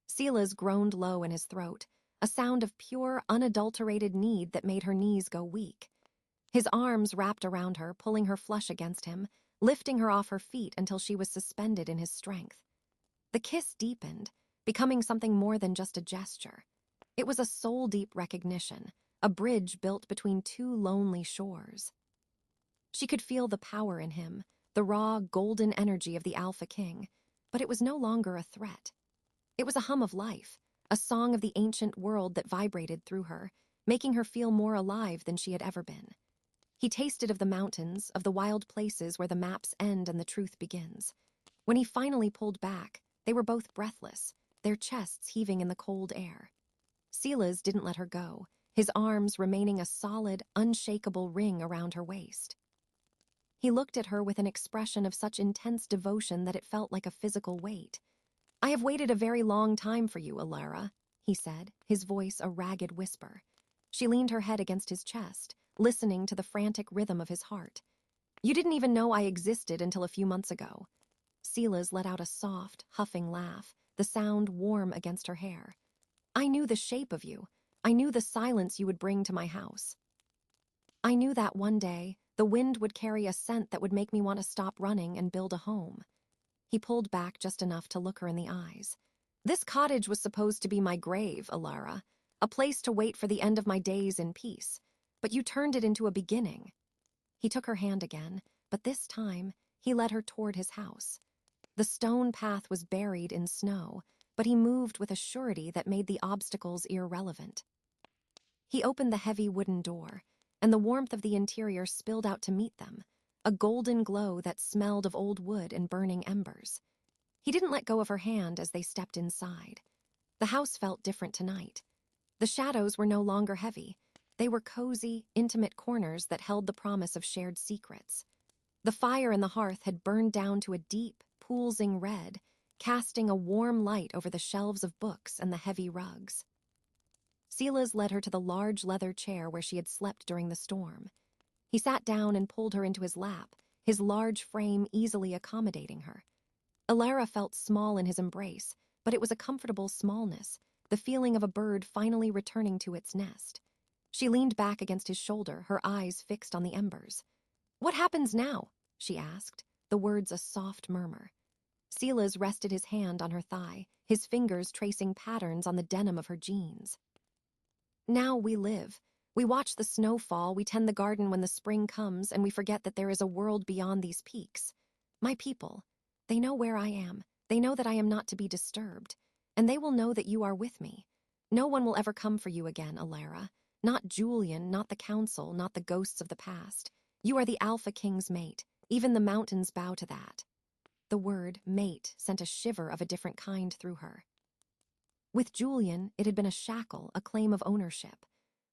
Silas groaned low in his throat, a sound of pure, unadulterated need that made her knees go weak. His arms wrapped around her, pulling her flush against him, lifting her off her feet until she was suspended in his strength. The kiss deepened, becoming something more than just a gesture. It was a soul-deep recognition, a bridge built between two lonely shores. She could feel the power in him, the raw, golden energy of the Alpha King, but it was no longer a threat. It was a hum of life, a song of the ancient world that vibrated through her, making her feel more alive than she had ever been. He tasted of the mountains, of the wild places where the maps end and the truth begins. When he finally pulled back, they were both breathless, their chests heaving in the cold air. Silas didn't let her go, his arms remaining a solid, unshakable ring around her waist. He looked at her with an expression of such intense devotion that it felt like a physical weight. "I have waited a very long time for you, Alara," he said, his voice a ragged whisper. She leaned her head against his chest, listening to the frantic rhythm of his heart. "You didn't even know I existed until a few months ago." Silas let out a soft, huffing laugh, the sound warm against her hair. "I knew the shape of you. I knew the silence you would bring to my house. I knew that one day, the wind would carry a scent that would make me want to stop running and build a home." He pulled back just enough to look her in the eyes. "This cottage was supposed to be my grave, Alara, a place to wait for the end of my days in peace, but you turned it into a beginning." He took her hand again, but this time, he led her toward his house. The stone path was buried in snow, but he moved with a surety that made the obstacles irrelevant. He opened the heavy wooden door, and the warmth of the interior spilled out to meet them, a golden glow that smelled of old wood and burning embers. He didn't let go of her hand as they stepped inside. The house felt different tonight. The shadows were no longer heavy. They were cozy, intimate corners that held the promise of shared secrets. The fire in the hearth had burned down to a deep, poolsing red, casting a warm light over the shelves of books and the heavy rugs. Silas led her to the large leather chair where she had slept during the storm. He sat down and pulled her into his lap, his large frame easily accommodating her. Alara felt small in his embrace, but it was a comfortable smallness, the feeling of a bird finally returning to its nest. She leaned back against his shoulder, her eyes fixed on the embers. "What happens now?" she asked, the words a soft murmur. Silas rested his hand on her thigh, his fingers tracing patterns on the denim of her jeans. "Now we live. We watch the snow fall, we tend the garden when the spring comes, and we forget that there is a world beyond these peaks. My people, they know where I am. They know that I am not to be disturbed. And they will know that you are with me. No one will ever come for you again, Alara. Not Julian, not the council, not the ghosts of the past. You are the Alpha King's mate. Even the mountains bow to that." The word, mate, sent a shiver of a different kind through her. With Julian, it had been a shackle, a claim of ownership.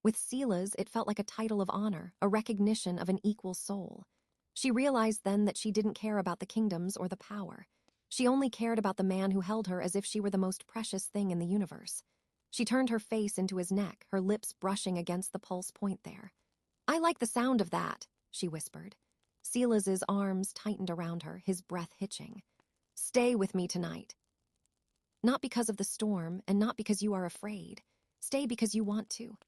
With Silas, it felt like a title of honor, a recognition of an equal soul. She realized then that she didn't care about the kingdoms or the power. She only cared about the man who held her as if she were the most precious thing in the universe. She turned her face into his neck, her lips brushing against the pulse point there. "I like the sound of that," she whispered. Silas's arms tightened around her, his breath hitching. "Stay with me tonight. Not because of the storm, and not because you are afraid. Stay because you want to."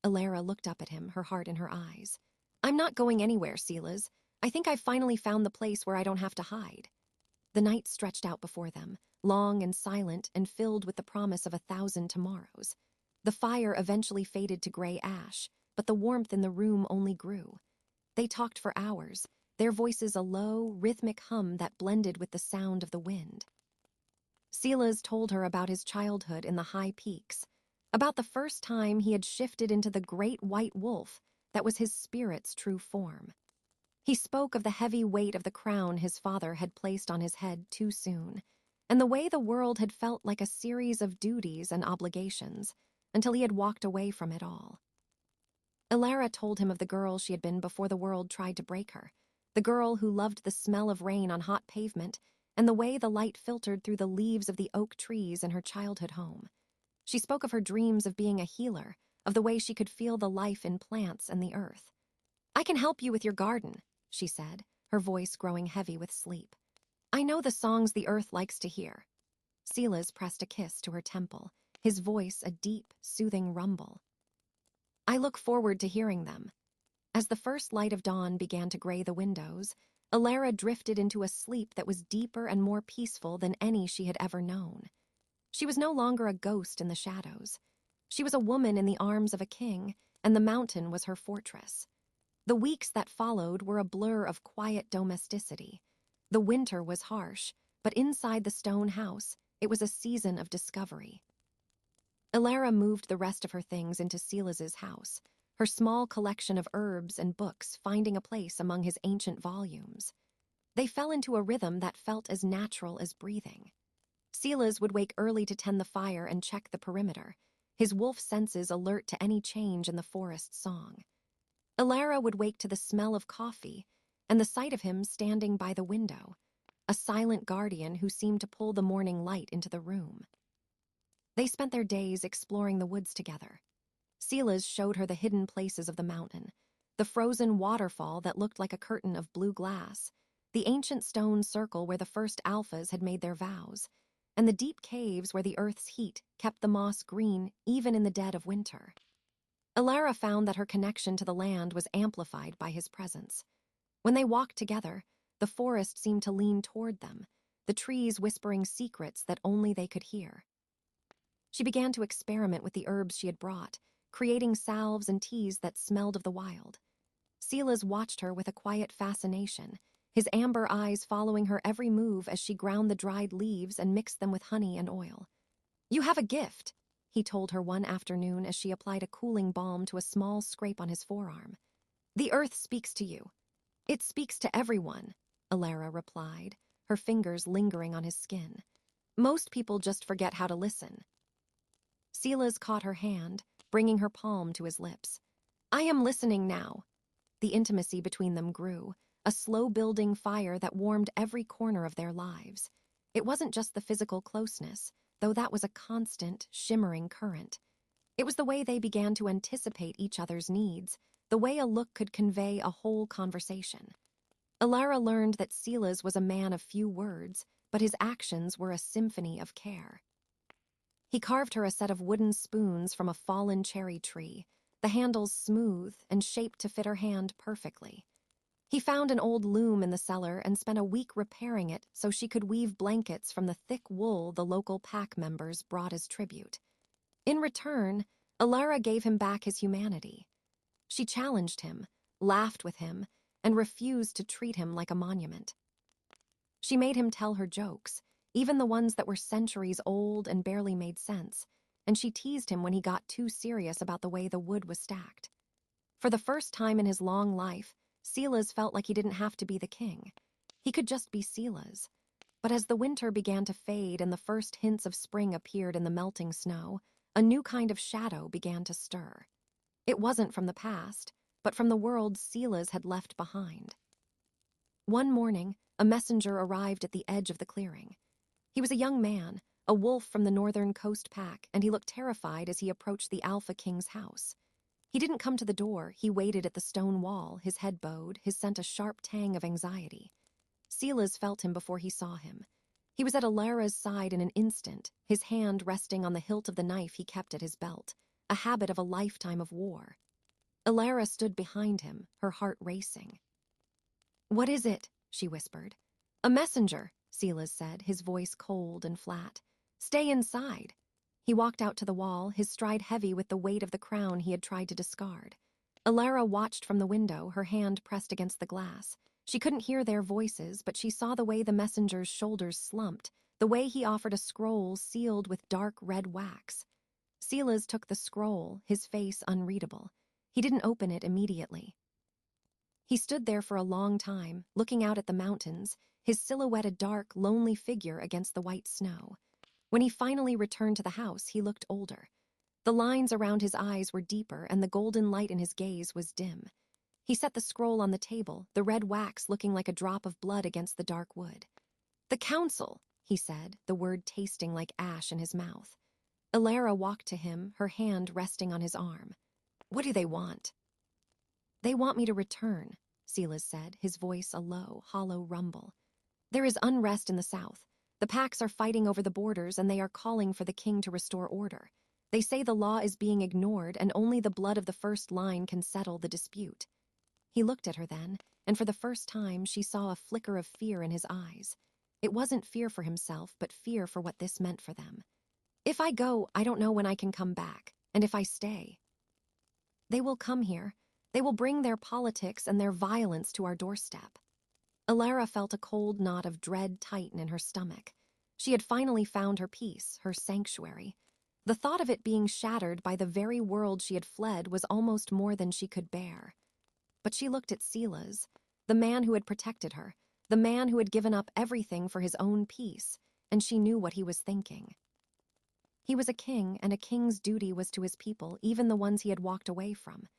Alara looked up at him, her heart in her eyes. "I'm not going anywhere, Silas. I think I've finally found the place where I don't have to hide." The night stretched out before them, long and silent and filled with the promise of 1,000 tomorrows. The fire eventually faded to gray ash, but the warmth in the room only grew. They talked for hours, their voices a low, rhythmic hum that blended with the sound of the wind. Silas told her about his childhood in the high peaks, about the first time he had shifted into the great white wolf that was his spirit's true form. He spoke of the heavy weight of the crown his father had placed on his head too soon, and the way the world had felt like a series of duties and obligations until he had walked away from it all. Alara told him of the girl she had been before the world tried to break her, the girl who loved the smell of rain on hot pavement and the way the light filtered through the leaves of the oak trees in her childhood home. She spoke of her dreams of being a healer, of the way she could feel the life in plants and the earth. "I can help you with your garden," she said, her voice growing heavy with sleep. "I know the songs the earth likes to hear." Silas pressed a kiss to her temple, his voice a deep, soothing rumble. "I look forward to hearing them." As the first light of dawn began to gray the windows, Alara drifted into a sleep that was deeper and more peaceful than any she had ever known. She was no longer a ghost in the shadows. She was a woman in the arms of a king, and the mountain was her fortress. The weeks that followed were a blur of quiet domesticity. The winter was harsh, but inside the stone house, it was a season of discovery. Alara moved the rest of her things into Silas's house, her small collection of herbs and books finding a place among his ancient volumes. They fell into a rhythm that felt as natural as breathing. Silas would wake early to tend the fire and check the perimeter, his wolf senses alert to any change in the forest's song. Alara would wake to the smell of coffee and the sight of him standing by the window, a silent guardian who seemed to pull the morning light into the room. They spent their days exploring the woods together. Sela's showed her the hidden places of the mountain, the frozen waterfall that looked like a curtain of blue glass, the ancient stone circle where the first alphas had made their vows, and the deep caves where the earth's heat kept the moss green even in the dead of winter. Alara found that her connection to the land was amplified by his presence. When they walked together, the forest seemed to lean toward them, the trees whispering secrets that only they could hear. She began to experiment with the herbs she had brought, creating salves and teas that smelled of the wild. Silas watched her with a quiet fascination, his amber eyes following her every move as she ground the dried leaves and mixed them with honey and oil. "You have a gift," he told her one afternoon as she applied a cooling balm to a small scrape on his forearm. "The earth speaks to you." "It speaks to everyone," Alara replied, her fingers lingering on his skin. "Most people just forget how to listen." Silas caught her hand, bringing her palm to his lips. "I am listening now." The intimacy between them grew, a slow-building fire that warmed every corner of their lives. It wasn't just the physical closeness, though that was a constant, shimmering current. It was the way they began to anticipate each other's needs, the way a look could convey a whole conversation. Alara learned that Silas was a man of few words, but his actions were a symphony of care. He carved her a set of wooden spoons from a fallen cherry tree, the handles smooth and shaped to fit her hand perfectly. He found an old loom in the cellar and spent a week repairing it so she could weave blankets from the thick wool the local pack members brought as tribute. In return, Alara gave him back his humanity. She challenged him, laughed with him, and refused to treat him like a monument. She made him tell her jokes, even the ones that were centuries old and barely made sense, and she teased him when he got too serious about the way the wood was stacked. For the first time in his long life, Silas felt like he didn't have to be the king. He could just be Silas. But as the winter began to fade and the first hints of spring appeared in the melting snow, a new kind of shadow began to stir. It wasn't from the past, but from the world Silas had left behind. One morning, a messenger arrived at the edge of the clearing. He was a young man, a wolf from the northern coast pack, and he looked terrified as he approached the Alpha King's house. He didn't come to the door, he waited at the stone wall, his head bowed, his scent a sharp tang of anxiety. Silas felt him before he saw him. He was at Alara's side in an instant, his hand resting on the hilt of the knife he kept at his belt, a habit of a lifetime of war. Alara stood behind him, her heart racing. "What is it?" she whispered. "A messenger," Silas said, his voice cold and flat. "Stay inside." He walked out to the wall, his stride heavy with the weight of the crown he had tried to discard. Alara watched from the window, her hand pressed against the glass. She couldn't hear their voices, but she saw the way the messenger's shoulders slumped, the way he offered a scroll sealed with dark red wax. Silas took the scroll, his face unreadable. He didn't open it immediately. He stood there for a long time, looking out at the mountains, his silhouette a dark, lonely figure against the white snow. When he finally returned to the house, he looked older. The lines around his eyes were deeper, and the golden light in his gaze was dim. He set the scroll on the table, the red wax looking like a drop of blood against the dark wood. "The council," he said, the word tasting like ash in his mouth. Alara walked to him, her hand resting on his arm. "What do they want?" "They want me to return," Silas said, his voice a low, hollow rumble. "There is unrest in the south. The packs are fighting over the borders, and they are calling for the king to restore order. They say the law is being ignored, and only the blood of the first line can settle the dispute." He looked at her then, and for the first time she saw a flicker of fear in his eyes. It wasn't fear for himself, but fear for what this meant for them. "If I go, I don't know when I can come back, and if I stay." "They will come here. They will bring their politics and their violence to our doorstep." Alara felt a cold knot of dread tighten in her stomach. She had finally found her peace, her sanctuary. The thought of it being shattered by the very world she had fled was almost more than she could bear. But she looked at Silas, the man who had protected her, the man who had given up everything for his own peace, and she knew what he was thinking. He was a king, and a king's duty was to his people, even the ones he had walked away from.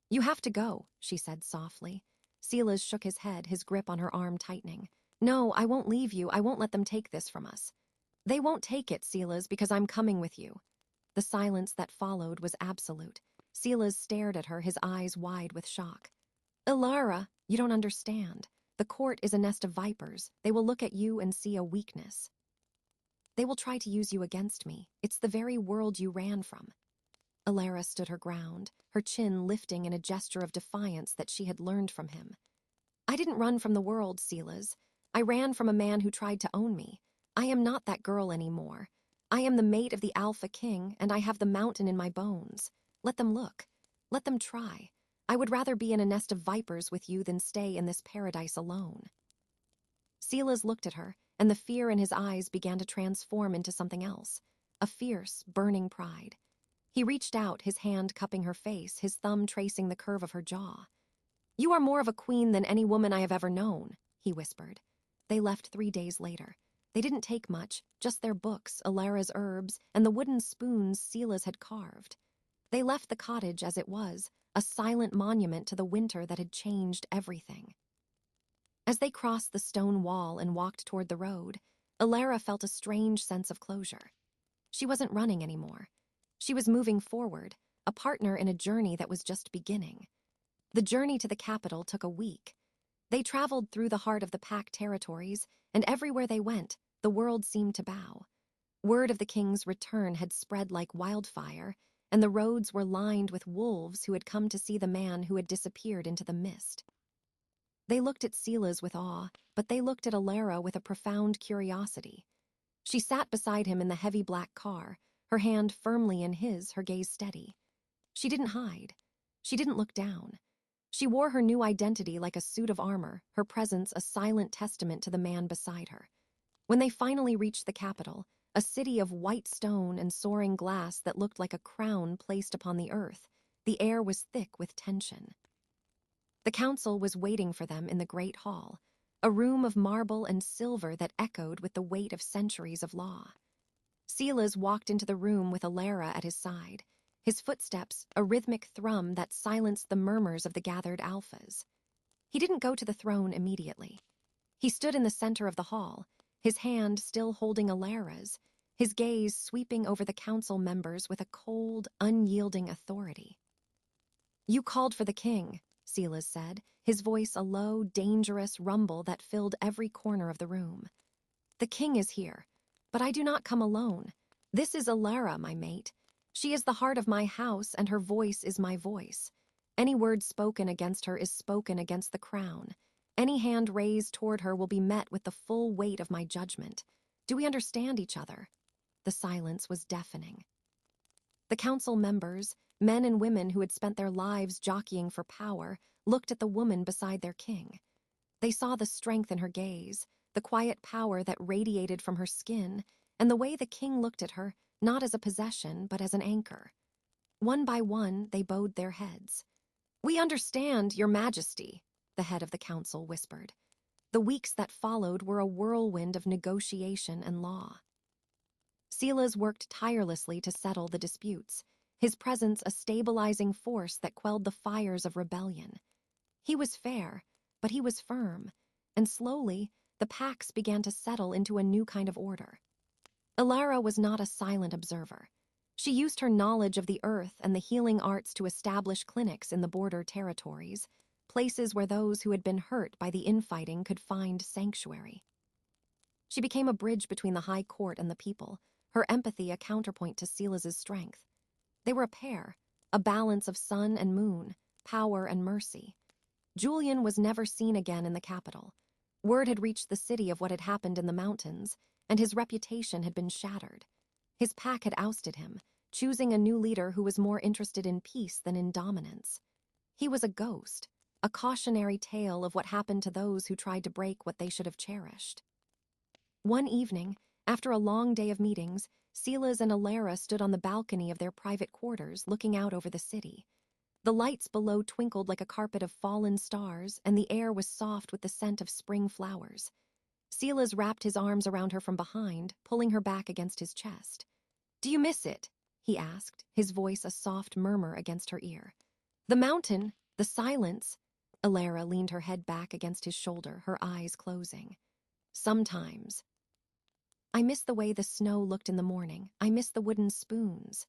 "You have to go," she said softly. Silas shook his head, his grip on her arm tightening. "No, I won't leave you. I won't let them take this from us." "They won't take it, Silas, because I'm coming with you." The silence that followed was absolute. Silas stared at her, his eyes wide with shock. Ilara, you don't understand. The court is a nest of vipers. They will look at you and see a weakness. They will try to use you against me. It's the very world you ran from. Ilara stood her ground, her chin lifting in a gesture of defiance that she had learned from him. I didn't run from the world, Silas. I ran from a man who tried to own me. I am not that girl anymore. I am the mate of the Alpha King, and I have the mountain in my bones. Let them look. Let them try. I would rather be in a nest of vipers with you than stay in this paradise alone. Silas looked at her, and the fear in his eyes began to transform into something else, a fierce, burning pride. He reached out, his hand cupping her face, his thumb tracing the curve of her jaw. You are more of a queen than any woman I have ever known, he whispered. They left 3 days later. They didn't take much, just their books, Ilara's herbs, and the wooden spoons Silas had carved. They left the cottage as it was, a silent monument to the winter that had changed everything. As they crossed the stone wall and walked toward the road, Ilara felt a strange sense of closure. She wasn't running anymore. She was moving forward, a partner in a journey that was just beginning. The journey to the capital took a week. They traveled through the heart of the Pack territories, and everywhere they went, the world seemed to bow. Word of the king's return had spread like wildfire, and the roads were lined with wolves who had come to see the man who had disappeared into the mist. They looked at Silas with awe, but they looked at Ilara with a profound curiosity. She sat beside him in the heavy black car, her hand firmly in his, her gaze steady. She didn't hide. She didn't look down. She wore her new identity like a suit of armor, her presence a silent testament to the man beside her. When they finally reached the capital, a city of white stone and soaring glass that looked like a crown placed upon the earth, the air was thick with tension. The council was waiting for them in the great hall, a room of marble and silver that echoed with the weight of centuries of law. Silas walked into the room with Ilara at his side, his footsteps a rhythmic thrum that silenced the murmurs of the gathered alphas. He didn't go to the throne immediately. He stood in the center of the hall, his hand still holding Ilara's, his gaze sweeping over the council members with a cold, unyielding authority. You called for the king, Silas said, his voice a low, dangerous rumble that filled every corner of the room. The king is here, but I do not come alone. This is Ilara, my mate. She is the heart of my house, and her voice is my voice. Any word spoken against her is spoken against the crown. Any hand raised toward her will be met with the full weight of my judgment. Do we understand each other? The silence was deafening. The council members, men and women who had spent their lives jockeying for power, looked at the woman beside their king. They saw the strength in her gaze, the quiet power that radiated from her skin, and the way the king looked at her, not as a possession, but as an anchor. One by one, they bowed their heads. We understand, Your Majesty, the head of the council whispered. The weeks that followed were a whirlwind of negotiation and law. Silas worked tirelessly to settle the disputes, his presence a stabilizing force that quelled the fires of rebellion. He was fair, but he was firm, and slowly, the packs began to settle into a new kind of order. Ilara was not a silent observer. She used her knowledge of the earth and the healing arts to establish clinics in the border territories, places where those who had been hurt by the infighting could find sanctuary. She became a bridge between the high court and the people, her empathy a counterpoint to Silas's strength. They were a pair, a balance of sun and moon, power and mercy. Julian was never seen again in the capital. Word had reached the city of what had happened in the mountains, and his reputation had been shattered. His pack had ousted him, choosing a new leader who was more interested in peace than in dominance. He was a ghost, a cautionary tale of what happened to those who tried to break what they should have cherished. One evening, after a long day of meetings, Silas and Ilara stood on the balcony of their private quarters looking out over the city. The lights below twinkled like a carpet of fallen stars, and the air was soft with the scent of spring flowers. Silas wrapped his arms around her from behind, pulling her back against his chest. Do you miss it? He asked, his voice a soft murmur against her ear. The mountain, the silence. Ilara leaned her head back against his shoulder, her eyes closing. Sometimes. I miss the way the snow looked in the morning. I miss the wooden spoons.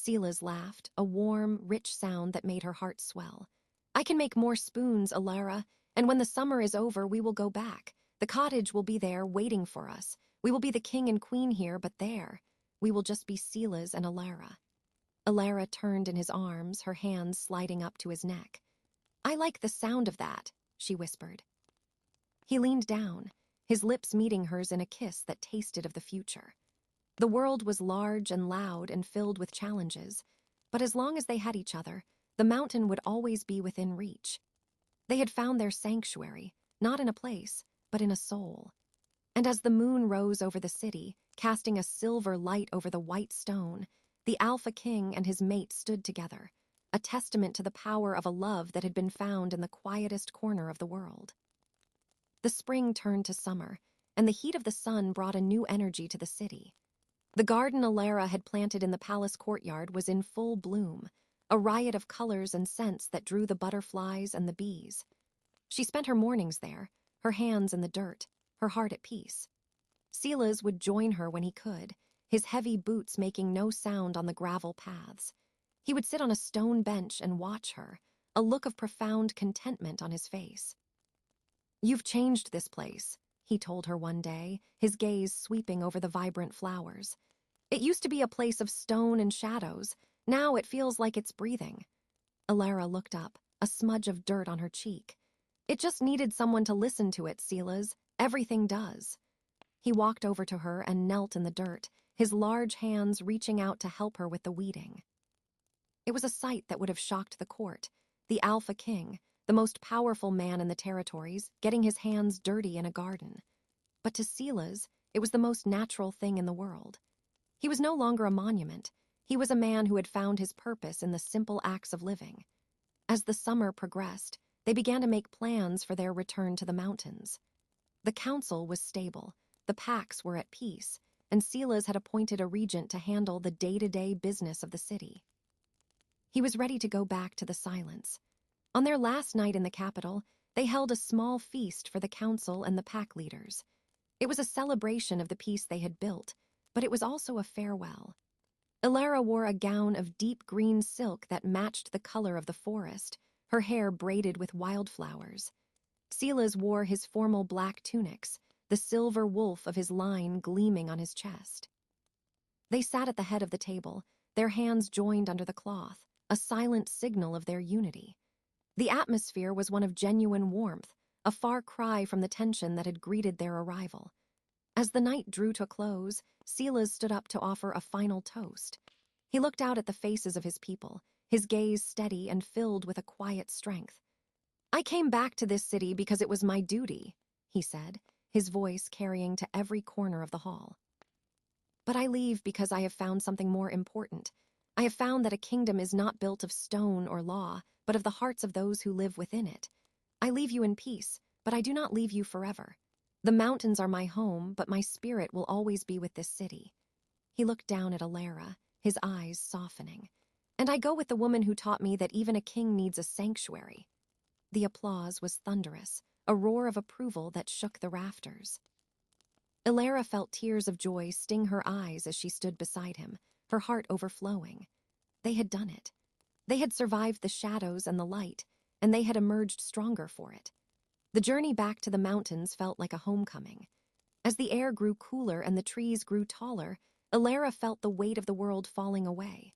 Sela's laughed, a warm, rich sound that made her heart swell. I can make more spoons, Alara, and when the summer is over, we will go back. The cottage will be there waiting for us. We will be the king and queen here, but there, we will just be Sela's and Alara. Alara turned in his arms, her hands sliding up to his neck. I like the sound of that, she whispered. He leaned down, his lips meeting hers in a kiss that tasted of the future. The world was large and loud and filled with challenges, but as long as they had each other, the mountain would always be within reach. They had found their sanctuary, not in a place, but in a soul. And as the moon rose over the city, casting a silver light over the white stone, the Alpha King and his mate stood together, a testament to the power of a love that had been found in the quietest corner of the world. The spring turned to summer, and the heat of the sun brought a new energy to the city. The garden Alara had planted in the palace courtyard was in full bloom, a riot of colors and scents that drew the butterflies and the bees. She spent her mornings there, her hands in the dirt, her heart at peace. Sela's would join her when he could, his heavy boots making no sound on the gravel paths. He would sit on a stone bench and watch her, a look of profound contentment on his face. You've changed this place, he told her one day, his gaze sweeping over the vibrant flowers. It used to be a place of stone and shadows. Now it feels like it's breathing. Alara looked up, a smudge of dirt on her cheek. It just needed someone to listen to it, Sela's. Everything does. He walked over to her and knelt in the dirt, his large hands reaching out to help her with the weeding. It was a sight that would have shocked the court. The Alpha King, the most powerful man in the territories, getting his hands dirty in a garden. But to Sela's, it was the most natural thing in the world. He was no longer a monument. He was a man who had found his purpose in the simple acts of living. As the summer progressed, they began to make plans for their return to the mountains. The council was stable, the packs were at peace, and Sela's had appointed a regent to handle the day-to-day business of the city. He was ready to go back to the silence. On their last night in the capital, they held a small feast for the council and the pack leaders. It was a celebration of the peace they had built, but it was also a farewell. Alara wore a gown of deep green silk that matched the color of the forest, her hair braided with wildflowers. Sela's wore his formal black tunics, the silver wolf of his line gleaming on his chest. They sat at the head of the table, their hands joined under the cloth, a silent signal of their unity. The atmosphere was one of genuine warmth, a far cry from the tension that had greeted their arrival. As the night drew to a close, Sela's stood up to offer a final toast. He looked out at the faces of his people, his gaze steady and filled with a quiet strength. I came back to this city because it was my duty, he said, his voice carrying to every corner of the hall. But I leave because I have found something more important. I have found that a kingdom is not built of stone or law, but of the hearts of those who live within it. I leave you in peace, but I do not leave you forever. The mountains are my home, but my spirit will always be with this city. He looked down at Alara, his eyes softening. And I go with the woman who taught me that even a king needs a sanctuary. The applause was thunderous, a roar of approval that shook the rafters. Alara felt tears of joy sting her eyes as she stood beside him, her heart overflowing. They had done it. They had survived the shadows and the light, and they had emerged stronger for it. The journey back to the mountains felt like a homecoming. As the air grew cooler and the trees grew taller, Alara felt the weight of the world falling away.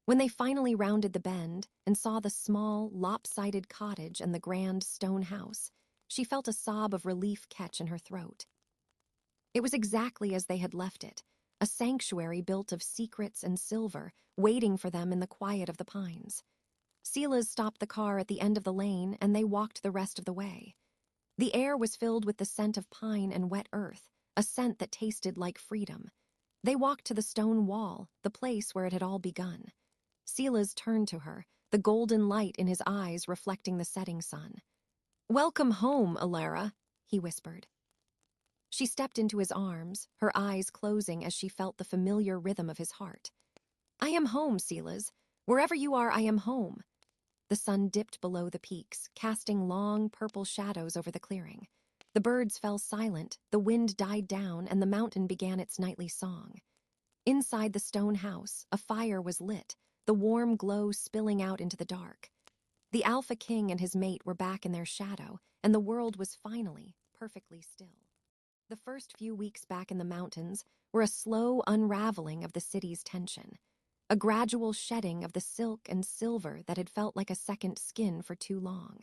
When they finally rounded the bend and saw the small, lopsided cottage and the grand stone house, she felt a sob of relief catch in her throat. It was exactly as they had left it, a sanctuary built of secrets and silver, waiting for them in the quiet of the pines. Sela's stopped the car at the end of the lane, and they walked the rest of the way. The air was filled with the scent of pine and wet earth, a scent that tasted like freedom. They walked to the stone wall, the place where it had all begun. Sela's turned to her, the golden light in his eyes reflecting the setting sun. Welcome home, Alara, he whispered. She stepped into his arms, her eyes closing as she felt the familiar rhythm of his heart. I am home, Sela's. Wherever you are, I am home. The sun dipped below the peaks, casting long purple shadows over the clearing. The birds fell silent, the wind died down, and the mountain began its nightly song. Inside the stone house, a fire was lit, the warm glow spilling out into the dark. The Alpha King and his mate were back in their shadow, and the world was finally perfectly still. The first few weeks back in the mountains were a slow unraveling of the city's tension, a gradual shedding of the silk and silver that had felt like a second skin for too long.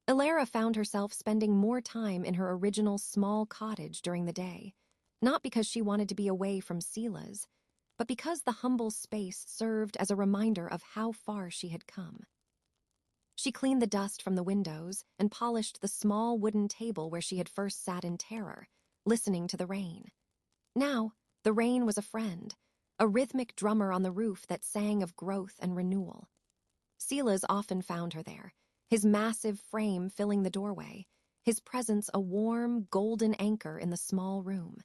Elara found herself spending more time in her original small cottage during the day, not because she wanted to be away from Sela's, but because the humble space served as a reminder of how far she had come. She cleaned the dust from the windows and polished the small wooden table where she had first sat in terror, listening to the rain. Now, the rain was a friend, a rhythmic drummer on the roof that sang of growth and renewal. Sela's often found her there, his massive frame filling the doorway, his presence a warm, golden anchor in the small room.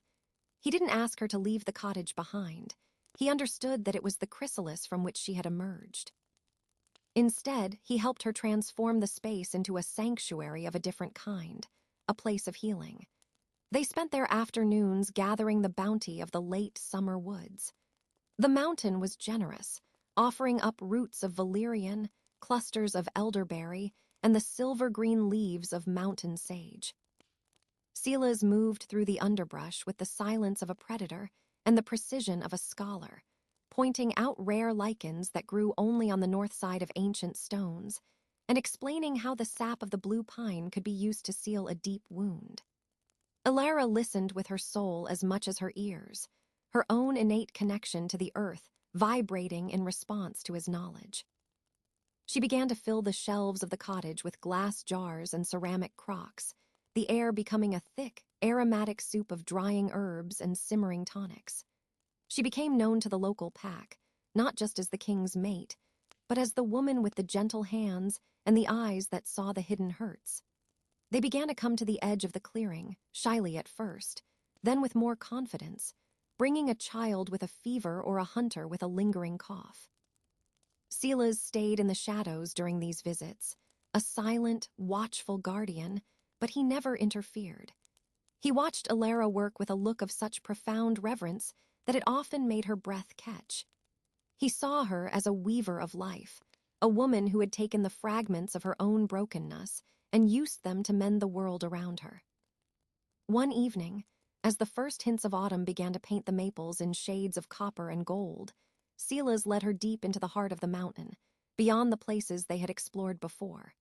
He didn't ask her to leave the cottage behind. He understood that it was the chrysalis from which she had emerged. Instead, he helped her transform the space into a sanctuary of a different kind, a place of healing. They spent their afternoons gathering the bounty of the late summer woods. The mountain was generous, offering up roots of valerian, clusters of elderberry, and the silver-green leaves of mountain sage. Sela's moved through the underbrush with the silence of a predator and the precision of a scholar, pointing out rare lichens that grew only on the north side of ancient stones, and explaining how the sap of the blue pine could be used to seal a deep wound. Elara listened with her soul as much as her ears, her own innate connection to the earth vibrating in response to his knowledge. She began to fill the shelves of the cottage with glass jars and ceramic crocks, the air becoming a thick, aromatic soup of drying herbs and simmering tonics. She became known to the local pack, not just as the king's mate, but as the woman with the gentle hands and the eyes that saw the hidden hurts. They began to come to the edge of the clearing, shyly at first, then with more confidence, bringing a child with a fever or a hunter with a lingering cough. Sela's stayed in the shadows during these visits, a silent, watchful guardian, but he never interfered. He watched Elara work with a look of such profound reverence that it often made her breath catch. He saw her as a weaver of life, a woman who had taken the fragments of her own brokenness and used them to mend the world around her. One evening, as the first hints of autumn began to paint the maples in shades of copper and gold, Sela's led her deep into the heart of the mountain, beyond the places they had explored before.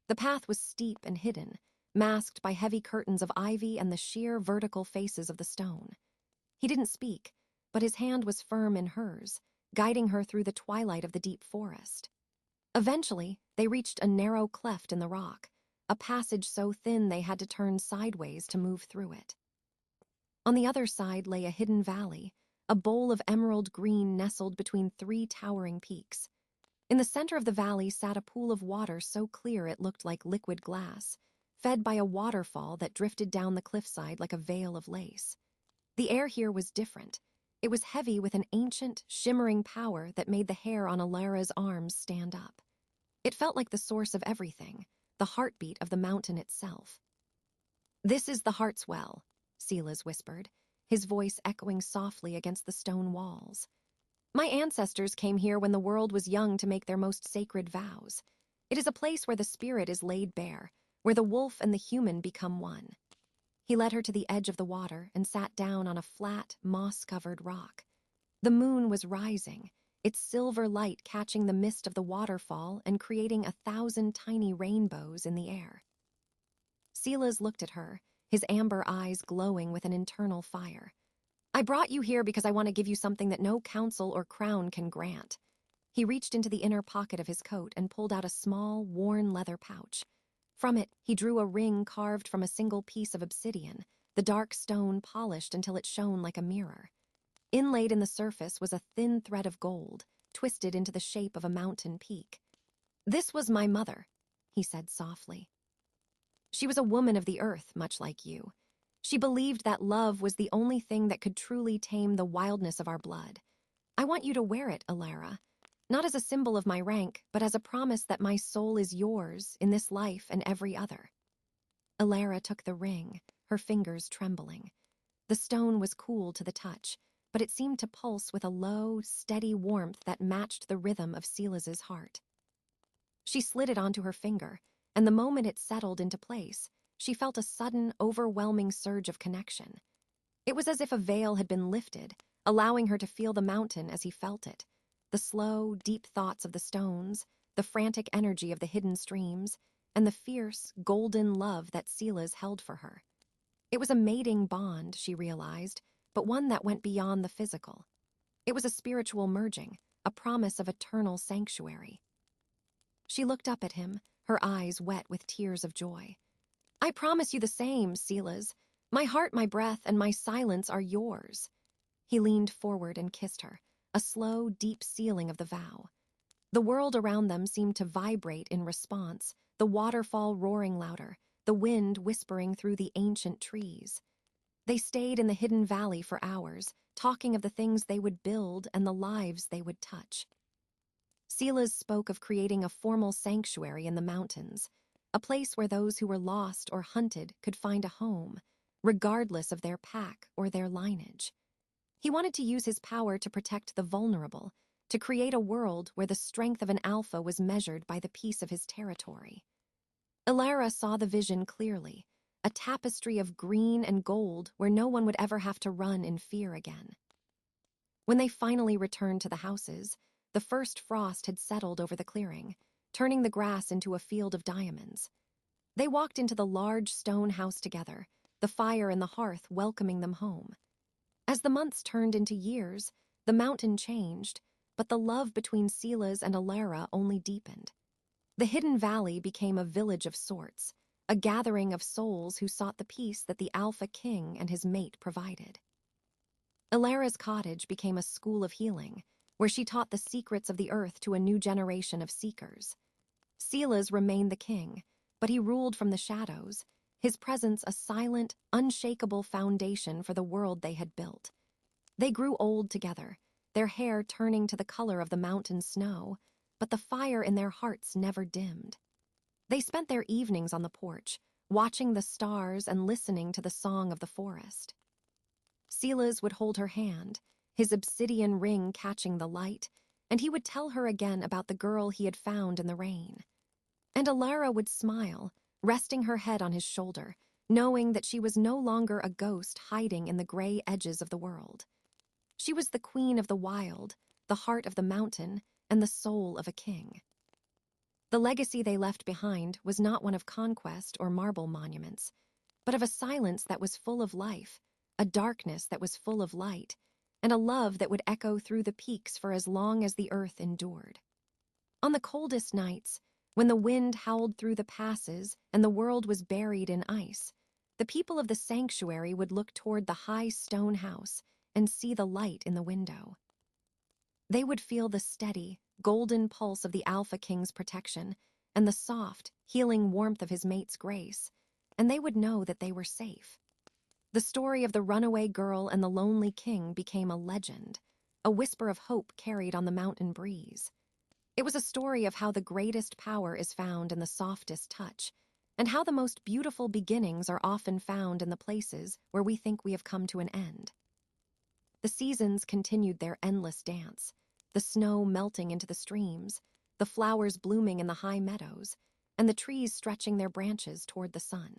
The path was steep and hidden, masked by heavy curtains of ivy and the sheer vertical faces of the stone. He didn't speak, but his hand was firm in hers, guiding her through the twilight of the deep forest. Eventually, they reached a narrow cleft in the rock, a passage so thin they had to turn sideways to move through it. On the other side lay a hidden valley, a bowl of emerald green nestled between three towering peaks. In the center of the valley sat a pool of water so clear it looked like liquid glass, fed by a waterfall that drifted down the cliffside like a veil of lace. The air here was different. It was heavy with an ancient, shimmering power that made the hair on Elara's arms stand up. It felt like the source of everything, the heartbeat of the mountain itself. "This is the Heart's Well," Sela's whispered, his voice echoing softly against the stone walls. "My ancestors came here when the world was young to make their most sacred vows. It is a place where the spirit is laid bare, where the wolf and the human become one." He led her to the edge of the water and sat down on a flat, moss-covered rock. The moon was rising, its silver light catching the mist of the waterfall and creating 1,000 tiny rainbows in the air. Sela's looked at her, his amber eyes glowing with an internal fire. "I brought you here because I want to give you something that no council or crown can grant." He reached into the inner pocket of his coat and pulled out a small, worn leather pouch. From it, he drew a ring carved from a single piece of obsidian, the dark stone polished until it shone like a mirror. Inlaid in the surface was a thin thread of gold, twisted into the shape of a mountain peak. "This was my mother," he said softly. "She was a woman of the earth, much like you. She believed that love was the only thing that could truly tame the wildness of our blood. I want you to wear it, Elara, not as a symbol of my rank, but as a promise that my soul is yours in this life and every other." Elara took the ring, her fingers trembling. The stone was cool to the touch, but it seemed to pulse with a low, steady warmth that matched the rhythm of Silas's heart. She slid it onto her finger, and the moment it settled into place, she felt a sudden, overwhelming surge of connection. It was as if a veil had been lifted, allowing her to feel the mountain as he felt it, the slow, deep thoughts of the stones, the frantic energy of the hidden streams, and the fierce, golden love that Silas held for her. It was a mating bond, she realized, but one that went beyond the physical. It was a spiritual merging, a promise of eternal sanctuary. She looked up at him, her eyes wet with tears of joy. "I promise you the same, Silas. My heart, my breath, and my silence are yours." He leaned forward and kissed her, a slow, deep sealing of the vow. The world around them seemed to vibrate in response, the waterfall roaring louder, the wind whispering through the ancient trees. They stayed in the hidden valley for hours, talking of the things they would build and the lives they would touch. Silas spoke of creating a formal sanctuary in the mountains, a place where those who were lost or hunted could find a home, regardless of their pack or their lineage. He wanted to use his power to protect the vulnerable, to create a world where the strength of an alpha was measured by the peace of his territory. Ilara saw the vision clearly, a tapestry of green and gold where no one would ever have to run in fear again. When they finally returned to the houses, the first frost had settled over the clearing, turning the grass into a field of diamonds. They walked into the large stone house together, the fire in the hearth welcoming them home. As the months turned into years, the mountain changed, but the love between Silas and Ilara only deepened. The hidden valley became a village of sorts, a gathering of souls who sought the peace that the Alpha King and his mate provided. Ilara's cottage became a school of healing, where she taught the secrets of the earth to a new generation of seekers. Silas remained the king, but he ruled from the shadows, his presence a silent, unshakable foundation for the world they had built. They grew old together, their hair turning to the color of the mountain snow, but the fire in their hearts never dimmed. They spent their evenings on the porch, watching the stars and listening to the song of the forest. Silas would hold her hand, his obsidian ring catching the light, and he would tell her again about the girl he had found in the rain. And Ilara would smile, resting her head on his shoulder, knowing that she was no longer a ghost hiding in the gray edges of the world. She was the queen of the wild, the heart of the mountain, and the soul of a king. The legacy they left behind was not one of conquest or marble monuments, but of a silence that was full of life, a darkness that was full of light, and a love that would echo through the peaks for as long as the earth endured. On the coldest nights, when the wind howled through the passes and the world was buried in ice, the people of the sanctuary would look toward the high stone house and see the light in the window. They would feel the steady, golden pulse of the Alpha King's protection and the soft, healing warmth of his mate's grace, and they would know that they were safe. The story of the runaway girl and the lonely king became a legend, a whisper of hope carried on the mountain breeze. It was a story of how the greatest power is found in the softest touch, and how the most beautiful beginnings are often found in the places where we think we have come to an end. The seasons continued their endless dance, the snow melting into the streams, the flowers blooming in the high meadows, and the trees stretching their branches toward the sun.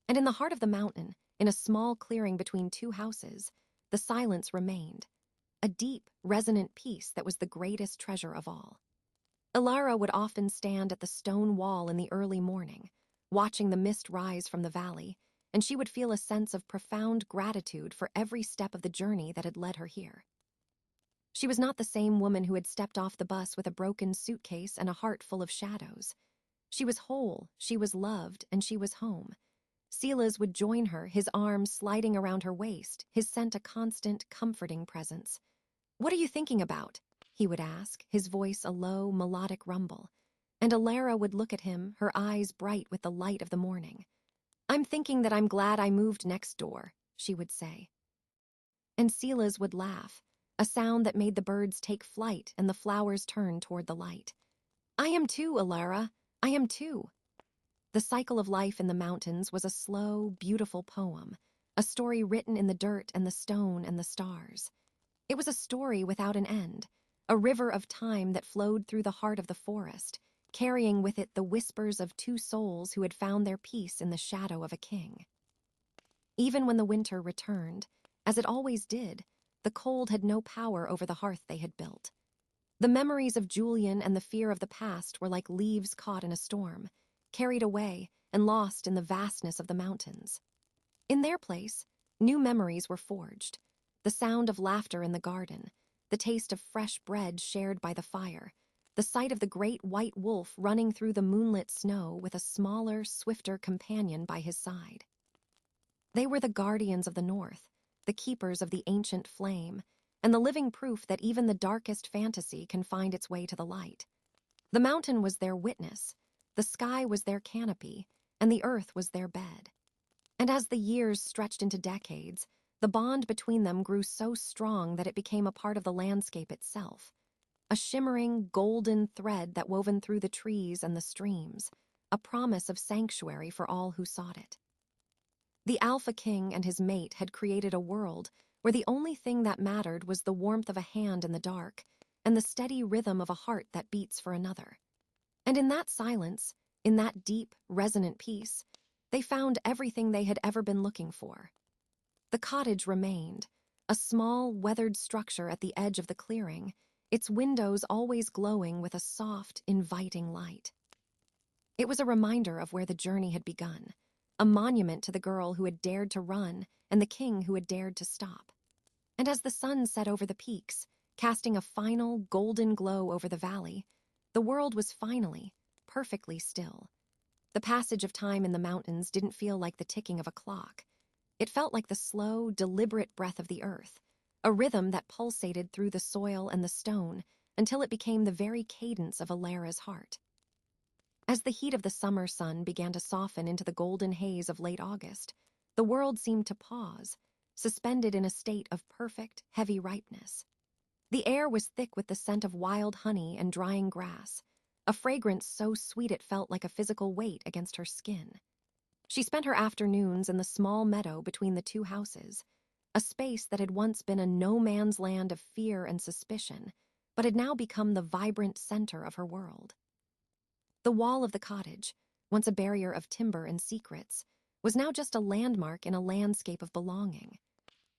And in the heart of the mountain, in a small clearing between two houses, the silence remained, a deep, resonant peace that was the greatest treasure of all. Ilara would often stand at the stone wall in the early morning, watching the mist rise from the valley, and she would feel a sense of profound gratitude for every step of the journey that had led her here. She was not the same woman who had stepped off the bus with a broken suitcase and a heart full of shadows. She was whole, she was loved, and she was home. Silas would join her, his arms sliding around her waist, his scent a constant, comforting presence. "What are you thinking about?" he would ask, his voice a low, melodic rumble. And Ilara would look at him, her eyes bright with the light of the morning. "I'm thinking that I'm glad I moved next door," she would say. And Silas would laugh, a sound that made the birds take flight and the flowers turn toward the light. "I am too, Ilara. I am too." The cycle of life in the mountains was a slow, beautiful poem, a story written in the dirt and the stone and the stars. It was a story without an end, a river of time that flowed through the heart of the forest, carrying with it the whispers of two souls who had found their peace in the shadow of a king. Even when the winter returned, as it always did, the cold had no power over the hearth they had built. The memories of Julian and the fear of the past were like leaves caught in a storm, carried away and lost in the vastness of the mountains. In their place, new memories were forged. The sound of laughter in the garden, the taste of fresh bread shared by the fire, the sight of the great white wolf running through the moonlit snow with a smaller, swifter companion by his side. They were the guardians of the north, the keepers of the ancient flame, and the living proof that even the darkest fantasy can find its way to the light. The mountain was their witness, the sky was their canopy, and the earth was their bed. And as the years stretched into decades, the bond between them grew so strong that it became a part of the landscape itself, a shimmering, golden thread that woven through the trees and the streams, a promise of sanctuary for all who sought it. The Alpha King and his mate had created a world where the only thing that mattered was the warmth of a hand in the dark and the steady rhythm of a heart that beats for another. And in that silence, in that deep, resonant peace, they found everything they had ever been looking for. The cottage remained, a small, weathered structure at the edge of the clearing, its windows always glowing with a soft, inviting light. It was a reminder of where the journey had begun, a monument to the girl who had dared to run and the king who had dared to stop. And as the sun set over the peaks, casting a final, golden glow over the valley, the world was finally, perfectly still. The passage of time in the mountains didn't feel like the ticking of a clock. It felt like the slow, deliberate breath of the earth, a rhythm that pulsated through the soil and the stone until it became the very cadence of Alara's heart. As the heat of the summer sun began to soften into the golden haze of late August, the world seemed to pause, suspended in a state of perfect, heavy ripeness. The air was thick with the scent of wild honey and drying grass, a fragrance so sweet it felt like a physical weight against her skin. She spent her afternoons in the small meadow between the two houses, a space that had once been a no-man's land of fear and suspicion, but had now become the vibrant center of her world. The wall of the cottage, once a barrier of timber and secrets, was now just a landmark in a landscape of belonging.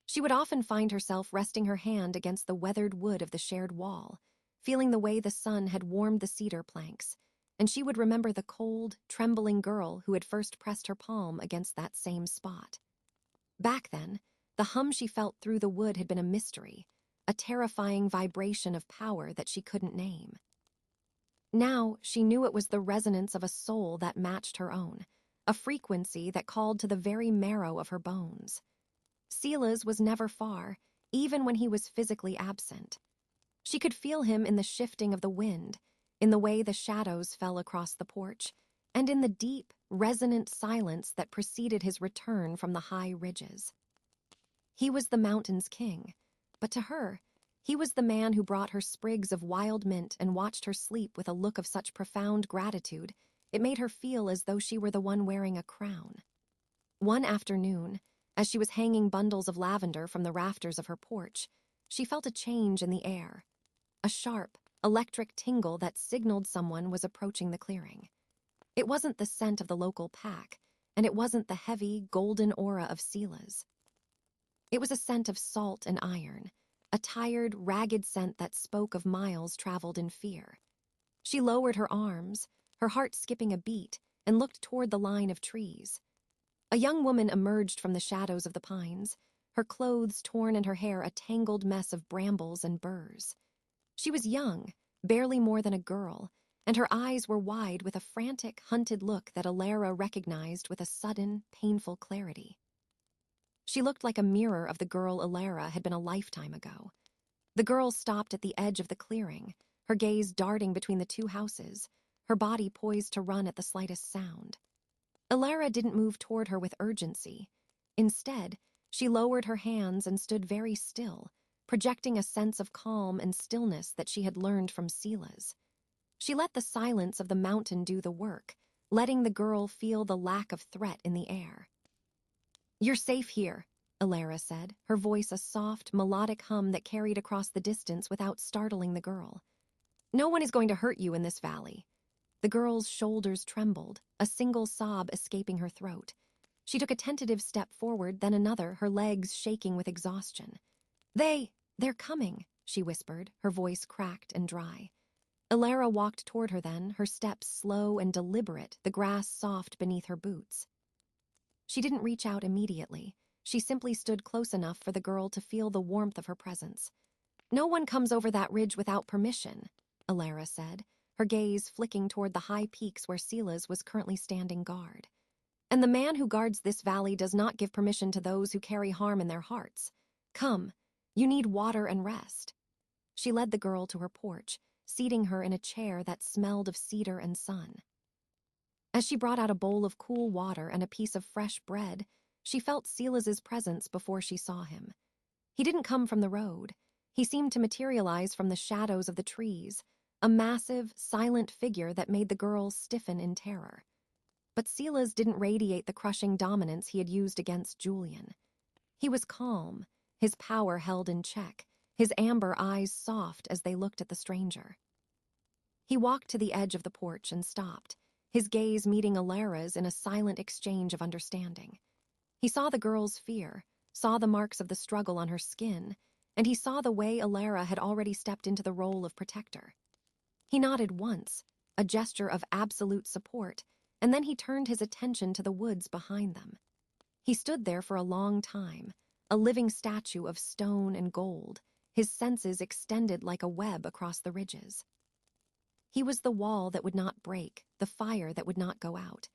She would often find herself resting her hand against the weathered wood of the shared wall, feeling the way the sun had warmed the cedar planks, and she would remember the cold, trembling girl who had first pressed her palm against that same spot. Back then, the hum she felt through the wood had been a mystery, a terrifying vibration of power that she couldn't name. Now, she knew it was the resonance of a soul that matched her own, a frequency that called to the very marrow of her bones. Sila's was never far, even when he was physically absent. She could feel him in the shifting of the wind, in the way the shadows fell across the porch, and in the deep, resonant silence that preceded his return from the high ridges. He was the mountain's king, but to her, he was the man who brought her sprigs of wild mint and watched her sleep with a look of such profound gratitude it made her feel as though she were the one wearing a crown. One afternoon, as she was hanging bundles of lavender from the rafters of her porch, she felt a change in the air, a sharp, electric tingle that signaled someone was approaching the clearing. It wasn't the scent of the local pack, and it wasn't the heavy, golden aura of Sila's. It was a scent of salt and iron, a tired, ragged scent that spoke of miles traveled in fear. She lowered her arms, her heart skipping a beat, and looked toward the line of trees. A young woman emerged from the shadows of the pines, her clothes torn and her hair a tangled mess of brambles and burrs. She was young, barely more than a girl, and her eyes were wide with a frantic, hunted look that Alara recognized with a sudden, painful clarity. She looked like a mirror of the girl Alara had been a lifetime ago. The girl stopped at the edge of the clearing, her gaze darting between the two houses, her body poised to run at the slightest sound. Alara didn't move toward her with urgency. Instead, she lowered her hands and stood very still, projecting a sense of calm and stillness that she had learned from Sila's. She let the silence of the mountain do the work, letting the girl feel the lack of threat in the air. "You're safe here," Alara said, her voice a soft, melodic hum that carried across the distance without startling the girl. No one is going to hurt you in this valley. The girl's shoulders trembled, a single sob escaping her throat. She took a tentative step forward, then another, her legs shaking with exhaustion. They're coming, she whispered, her voice cracked and dry. Alara walked toward her then, her steps slow and deliberate, the grass soft beneath her boots. She didn't reach out immediately. She simply stood close enough for the girl to feel the warmth of her presence. No one comes over that ridge without permission, Alara said, her gaze flicking toward the high peaks where Silas was currently standing guard. And the man who guards this valley does not give permission to those who carry harm in their hearts. Come, you need water and rest. She led the girl to her porch, seating her in a chair that smelled of cedar and sun. As she brought out a bowl of cool water and a piece of fresh bread, she felt Silas's presence before she saw him. He didn't come from the road. He seemed to materialize from the shadows of the trees, a massive, silent figure that made the girl stiffen in terror. But Silas didn't radiate the crushing dominance he had used against Julian. He was calm, his power held in check, his amber eyes soft as they looked at the stranger. He walked to the edge of the porch and stopped, his gaze meeting Alara's in a silent exchange of understanding. He saw the girl's fear, saw the marks of the struggle on her skin, and he saw the way Alara had already stepped into the role of protector. He nodded once, a gesture of absolute support, and then he turned his attention to the woods behind them. He stood there for a long time, a living statue of stone and gold, his senses extended like a web across the ridges. He was the wall that would not break, the fire that would not go out.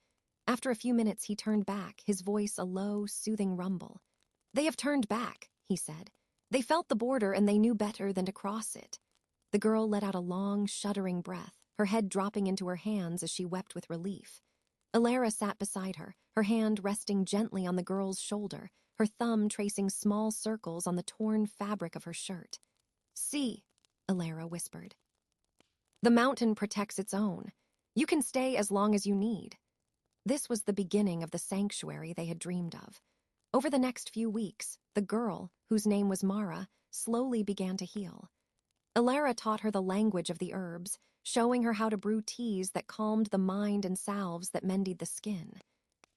After a few minutes, he turned back, his voice a low, soothing rumble. "They have turned back," he said. "They felt the border and they knew better than to cross it." The girl let out a long, shuddering breath, her head dropping into her hands as she wept with relief. Alara sat beside her, her hand resting gently on the girl's shoulder, her thumb tracing small circles on the torn fabric of her shirt. "See," Alara whispered. "The mountain protects its own. You can stay as long as you need." This was the beginning of the sanctuary they had dreamed of. Over the next few weeks, the girl, whose name was Mara, slowly began to heal. Alara taught her the language of the herbs, showing her how to brew teas that calmed the mind and salves that mended the skin.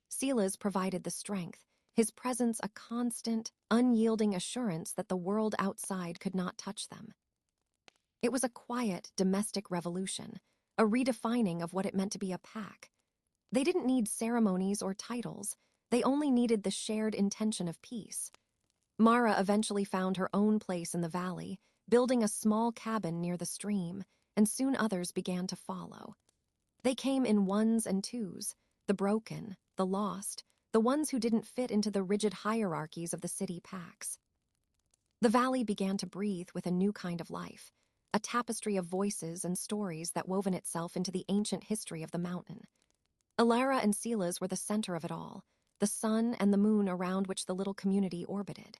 Silas provided the strength, his presence a constant, unyielding assurance that the world outside could not touch them. It was a quiet, domestic revolution, a redefining of what it meant to be a pack. They didn't need ceremonies or titles, they only needed the shared intention of peace. Mara eventually found her own place in the valley, building a small cabin near the stream, and soon others began to follow. They came in ones and twos, the broken, the lost, the ones who didn't fit into the rigid hierarchies of the city packs. The valley began to breathe with a new kind of life, a tapestry of voices and stories that woven itself into the ancient history of the mountain. Alara and Silas were the center of it all, the sun and the moon around which the little community orbited.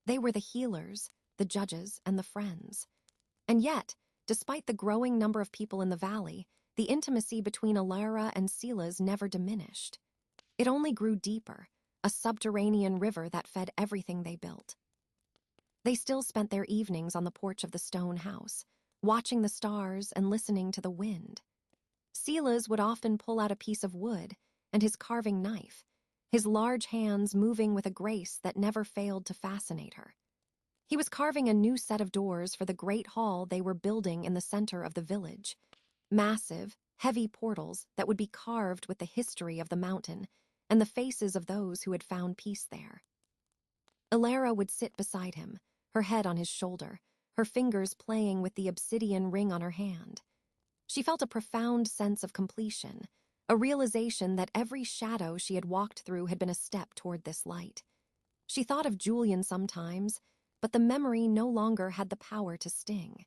They were the healers, the judges, and the friends. And yet, despite the growing number of people in the valley, the intimacy between Alara and Silas never diminished. It only grew deeper, a subterranean river that fed everything they built. They still spent their evenings on the porch of the stone house, watching the stars and listening to the wind. Silas would often pull out a piece of wood and his carving knife, his large hands moving with a grace that never failed to fascinate her. He was carving a new set of doors for the great hall they were building in the center of the village. Massive, heavy portals that would be carved with the history of the mountain and the faces of those who had found peace there. Alara would sit beside him, her head on his shoulder, her fingers playing with the obsidian ring on her hand. She felt a profound sense of completion, a realization that every shadow she had walked through had been a step toward this light. She thought of Julian sometimes, but the memory no longer had the power to sting.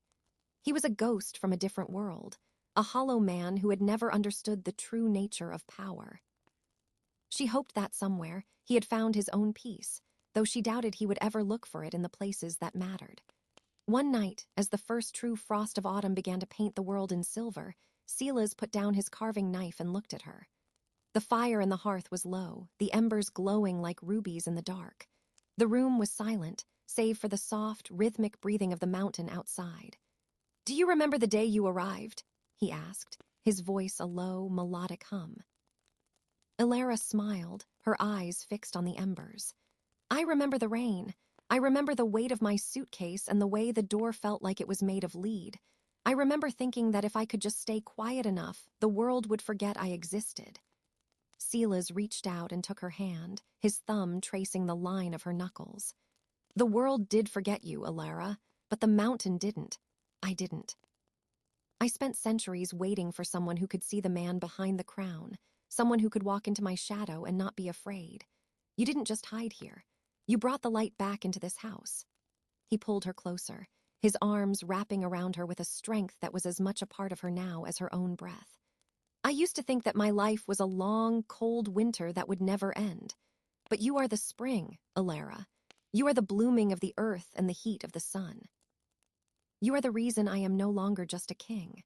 He was a ghost from a different world, a hollow man who had never understood the true nature of power. She hoped that somewhere he had found his own peace, though she doubted he would ever look for it in the places that mattered. One night, as the first true frost of autumn began to paint the world in silver, Silas put down his carving knife and looked at her. The fire in the hearth was low, the embers glowing like rubies in the dark. The room was silent, save for the soft, rhythmic breathing of the mountain outside. "Do you remember the day you arrived?" he asked, his voice a low, melodic hum. Ilara smiled, her eyes fixed on the embers. "I remember the rain. I remember the weight of my suitcase and the way the door felt like it was made of lead. I remember thinking that if I could just stay quiet enough, the world would forget I existed." Silas reached out and took her hand, his thumb tracing the line of her knuckles. "The world did forget you, Ilara, but the mountain didn't. I didn't. I spent centuries waiting for someone who could see the man behind the crown, someone who could walk into my shadow and not be afraid. You didn't just hide here. You brought the light back into this house." He pulled her closer, his arms wrapping around her with a strength that was as much a part of her now as her own breath. "I used to think that my life was a long, cold winter that would never end. But you are the spring, Ilara. You are the blooming of the earth and the heat of the sun. You are the reason I am no longer just a king."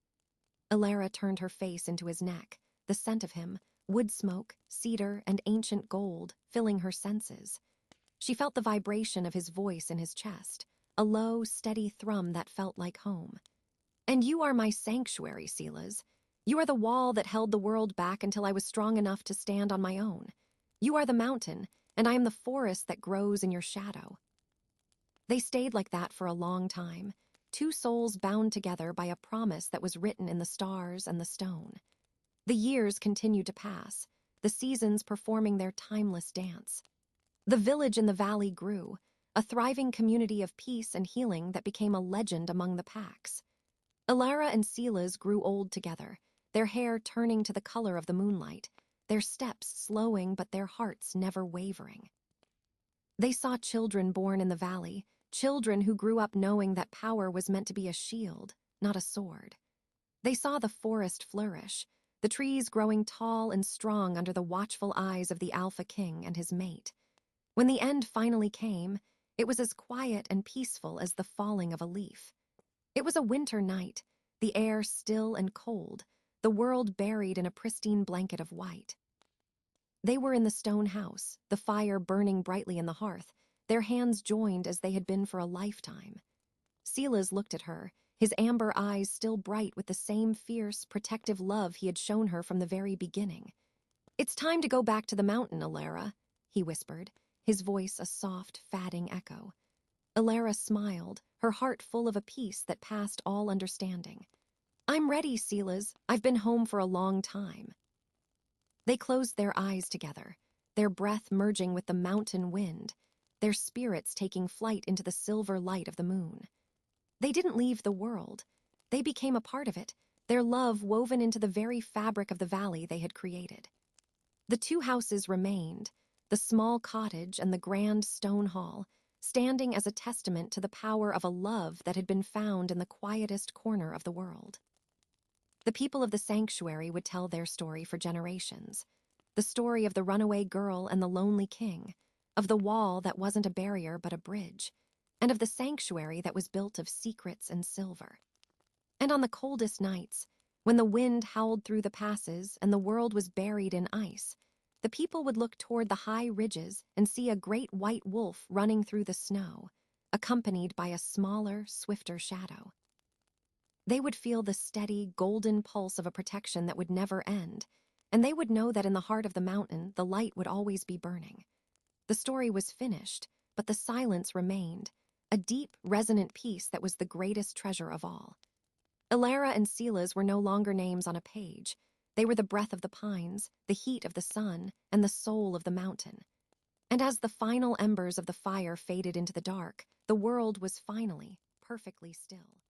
Ilara turned her face into his neck, the scent of him, wood smoke, cedar, and ancient gold, filling her senses. She felt the vibration of his voice in his chest, a low, steady thrum that felt like home. "And you are my sanctuary, Silas. You are the wall that held the world back until I was strong enough to stand on my own. You are the mountain, and I am the forest that grows in your shadow." They stayed like that for a long time, two souls bound together by a promise that was written in the stars and the stone. The years continued to pass, the seasons performing their timeless dance. The village in the valley grew, a thriving community of peace and healing that became a legend among the packs. Ilara and Silas grew old together, their hair turning to the color of the moonlight, their steps slowing but their hearts never wavering. They saw children born in the valley, children who grew up knowing that power was meant to be a shield, not a sword. They saw the forest flourish, the trees growing tall and strong under the watchful eyes of the Alpha King and his mate. When the end finally came, it was as quiet and peaceful as the falling of a leaf. It was a winter night, the air still and cold, the world buried in a pristine blanket of white. They were in the stone house, the fire burning brightly in the hearth, their hands joined as they had been for a lifetime. Silas looked at her, his amber eyes still bright with the same fierce, protective love he had shown her from the very beginning. "It's time to go back to the mountain, Ilara," he whispered, his voice a soft, fadding echo. Ilara smiled, her heart full of a peace that passed all understanding. "I'm ready, Silas. I've been home for a long time." They closed their eyes together, their breath merging with the mountain wind, their spirits taking flight into the silver light of the moon. They didn't leave the world. They became a part of it, their love woven into the very fabric of the valley they had created. The two houses remained, the small cottage and the grand stone hall, standing as a testament to the power of a love that had been found in the quietest corner of the world. The people of the sanctuary would tell their story for generations, the story of the runaway girl and the lonely king, of the wall that wasn't a barrier but a bridge, and of the sanctuary that was built of secrets and silver. And on the coldest nights, when the wind howled through the passes and the world was buried in ice, the people would look toward the high ridges and see a great white wolf running through the snow, accompanied by a smaller, swifter shadow. They would feel the steady, golden pulse of a protection that would never end, and they would know that in the heart of the mountain, the light would always be burning. The story was finished, but the silence remained, a deep, resonant peace that was the greatest treasure of all. Ilara and Silas were no longer names on a page. They were the breath of the pines, the heat of the sun, and the soul of the mountain. And as the final embers of the fire faded into the dark, the world was finally perfectly still.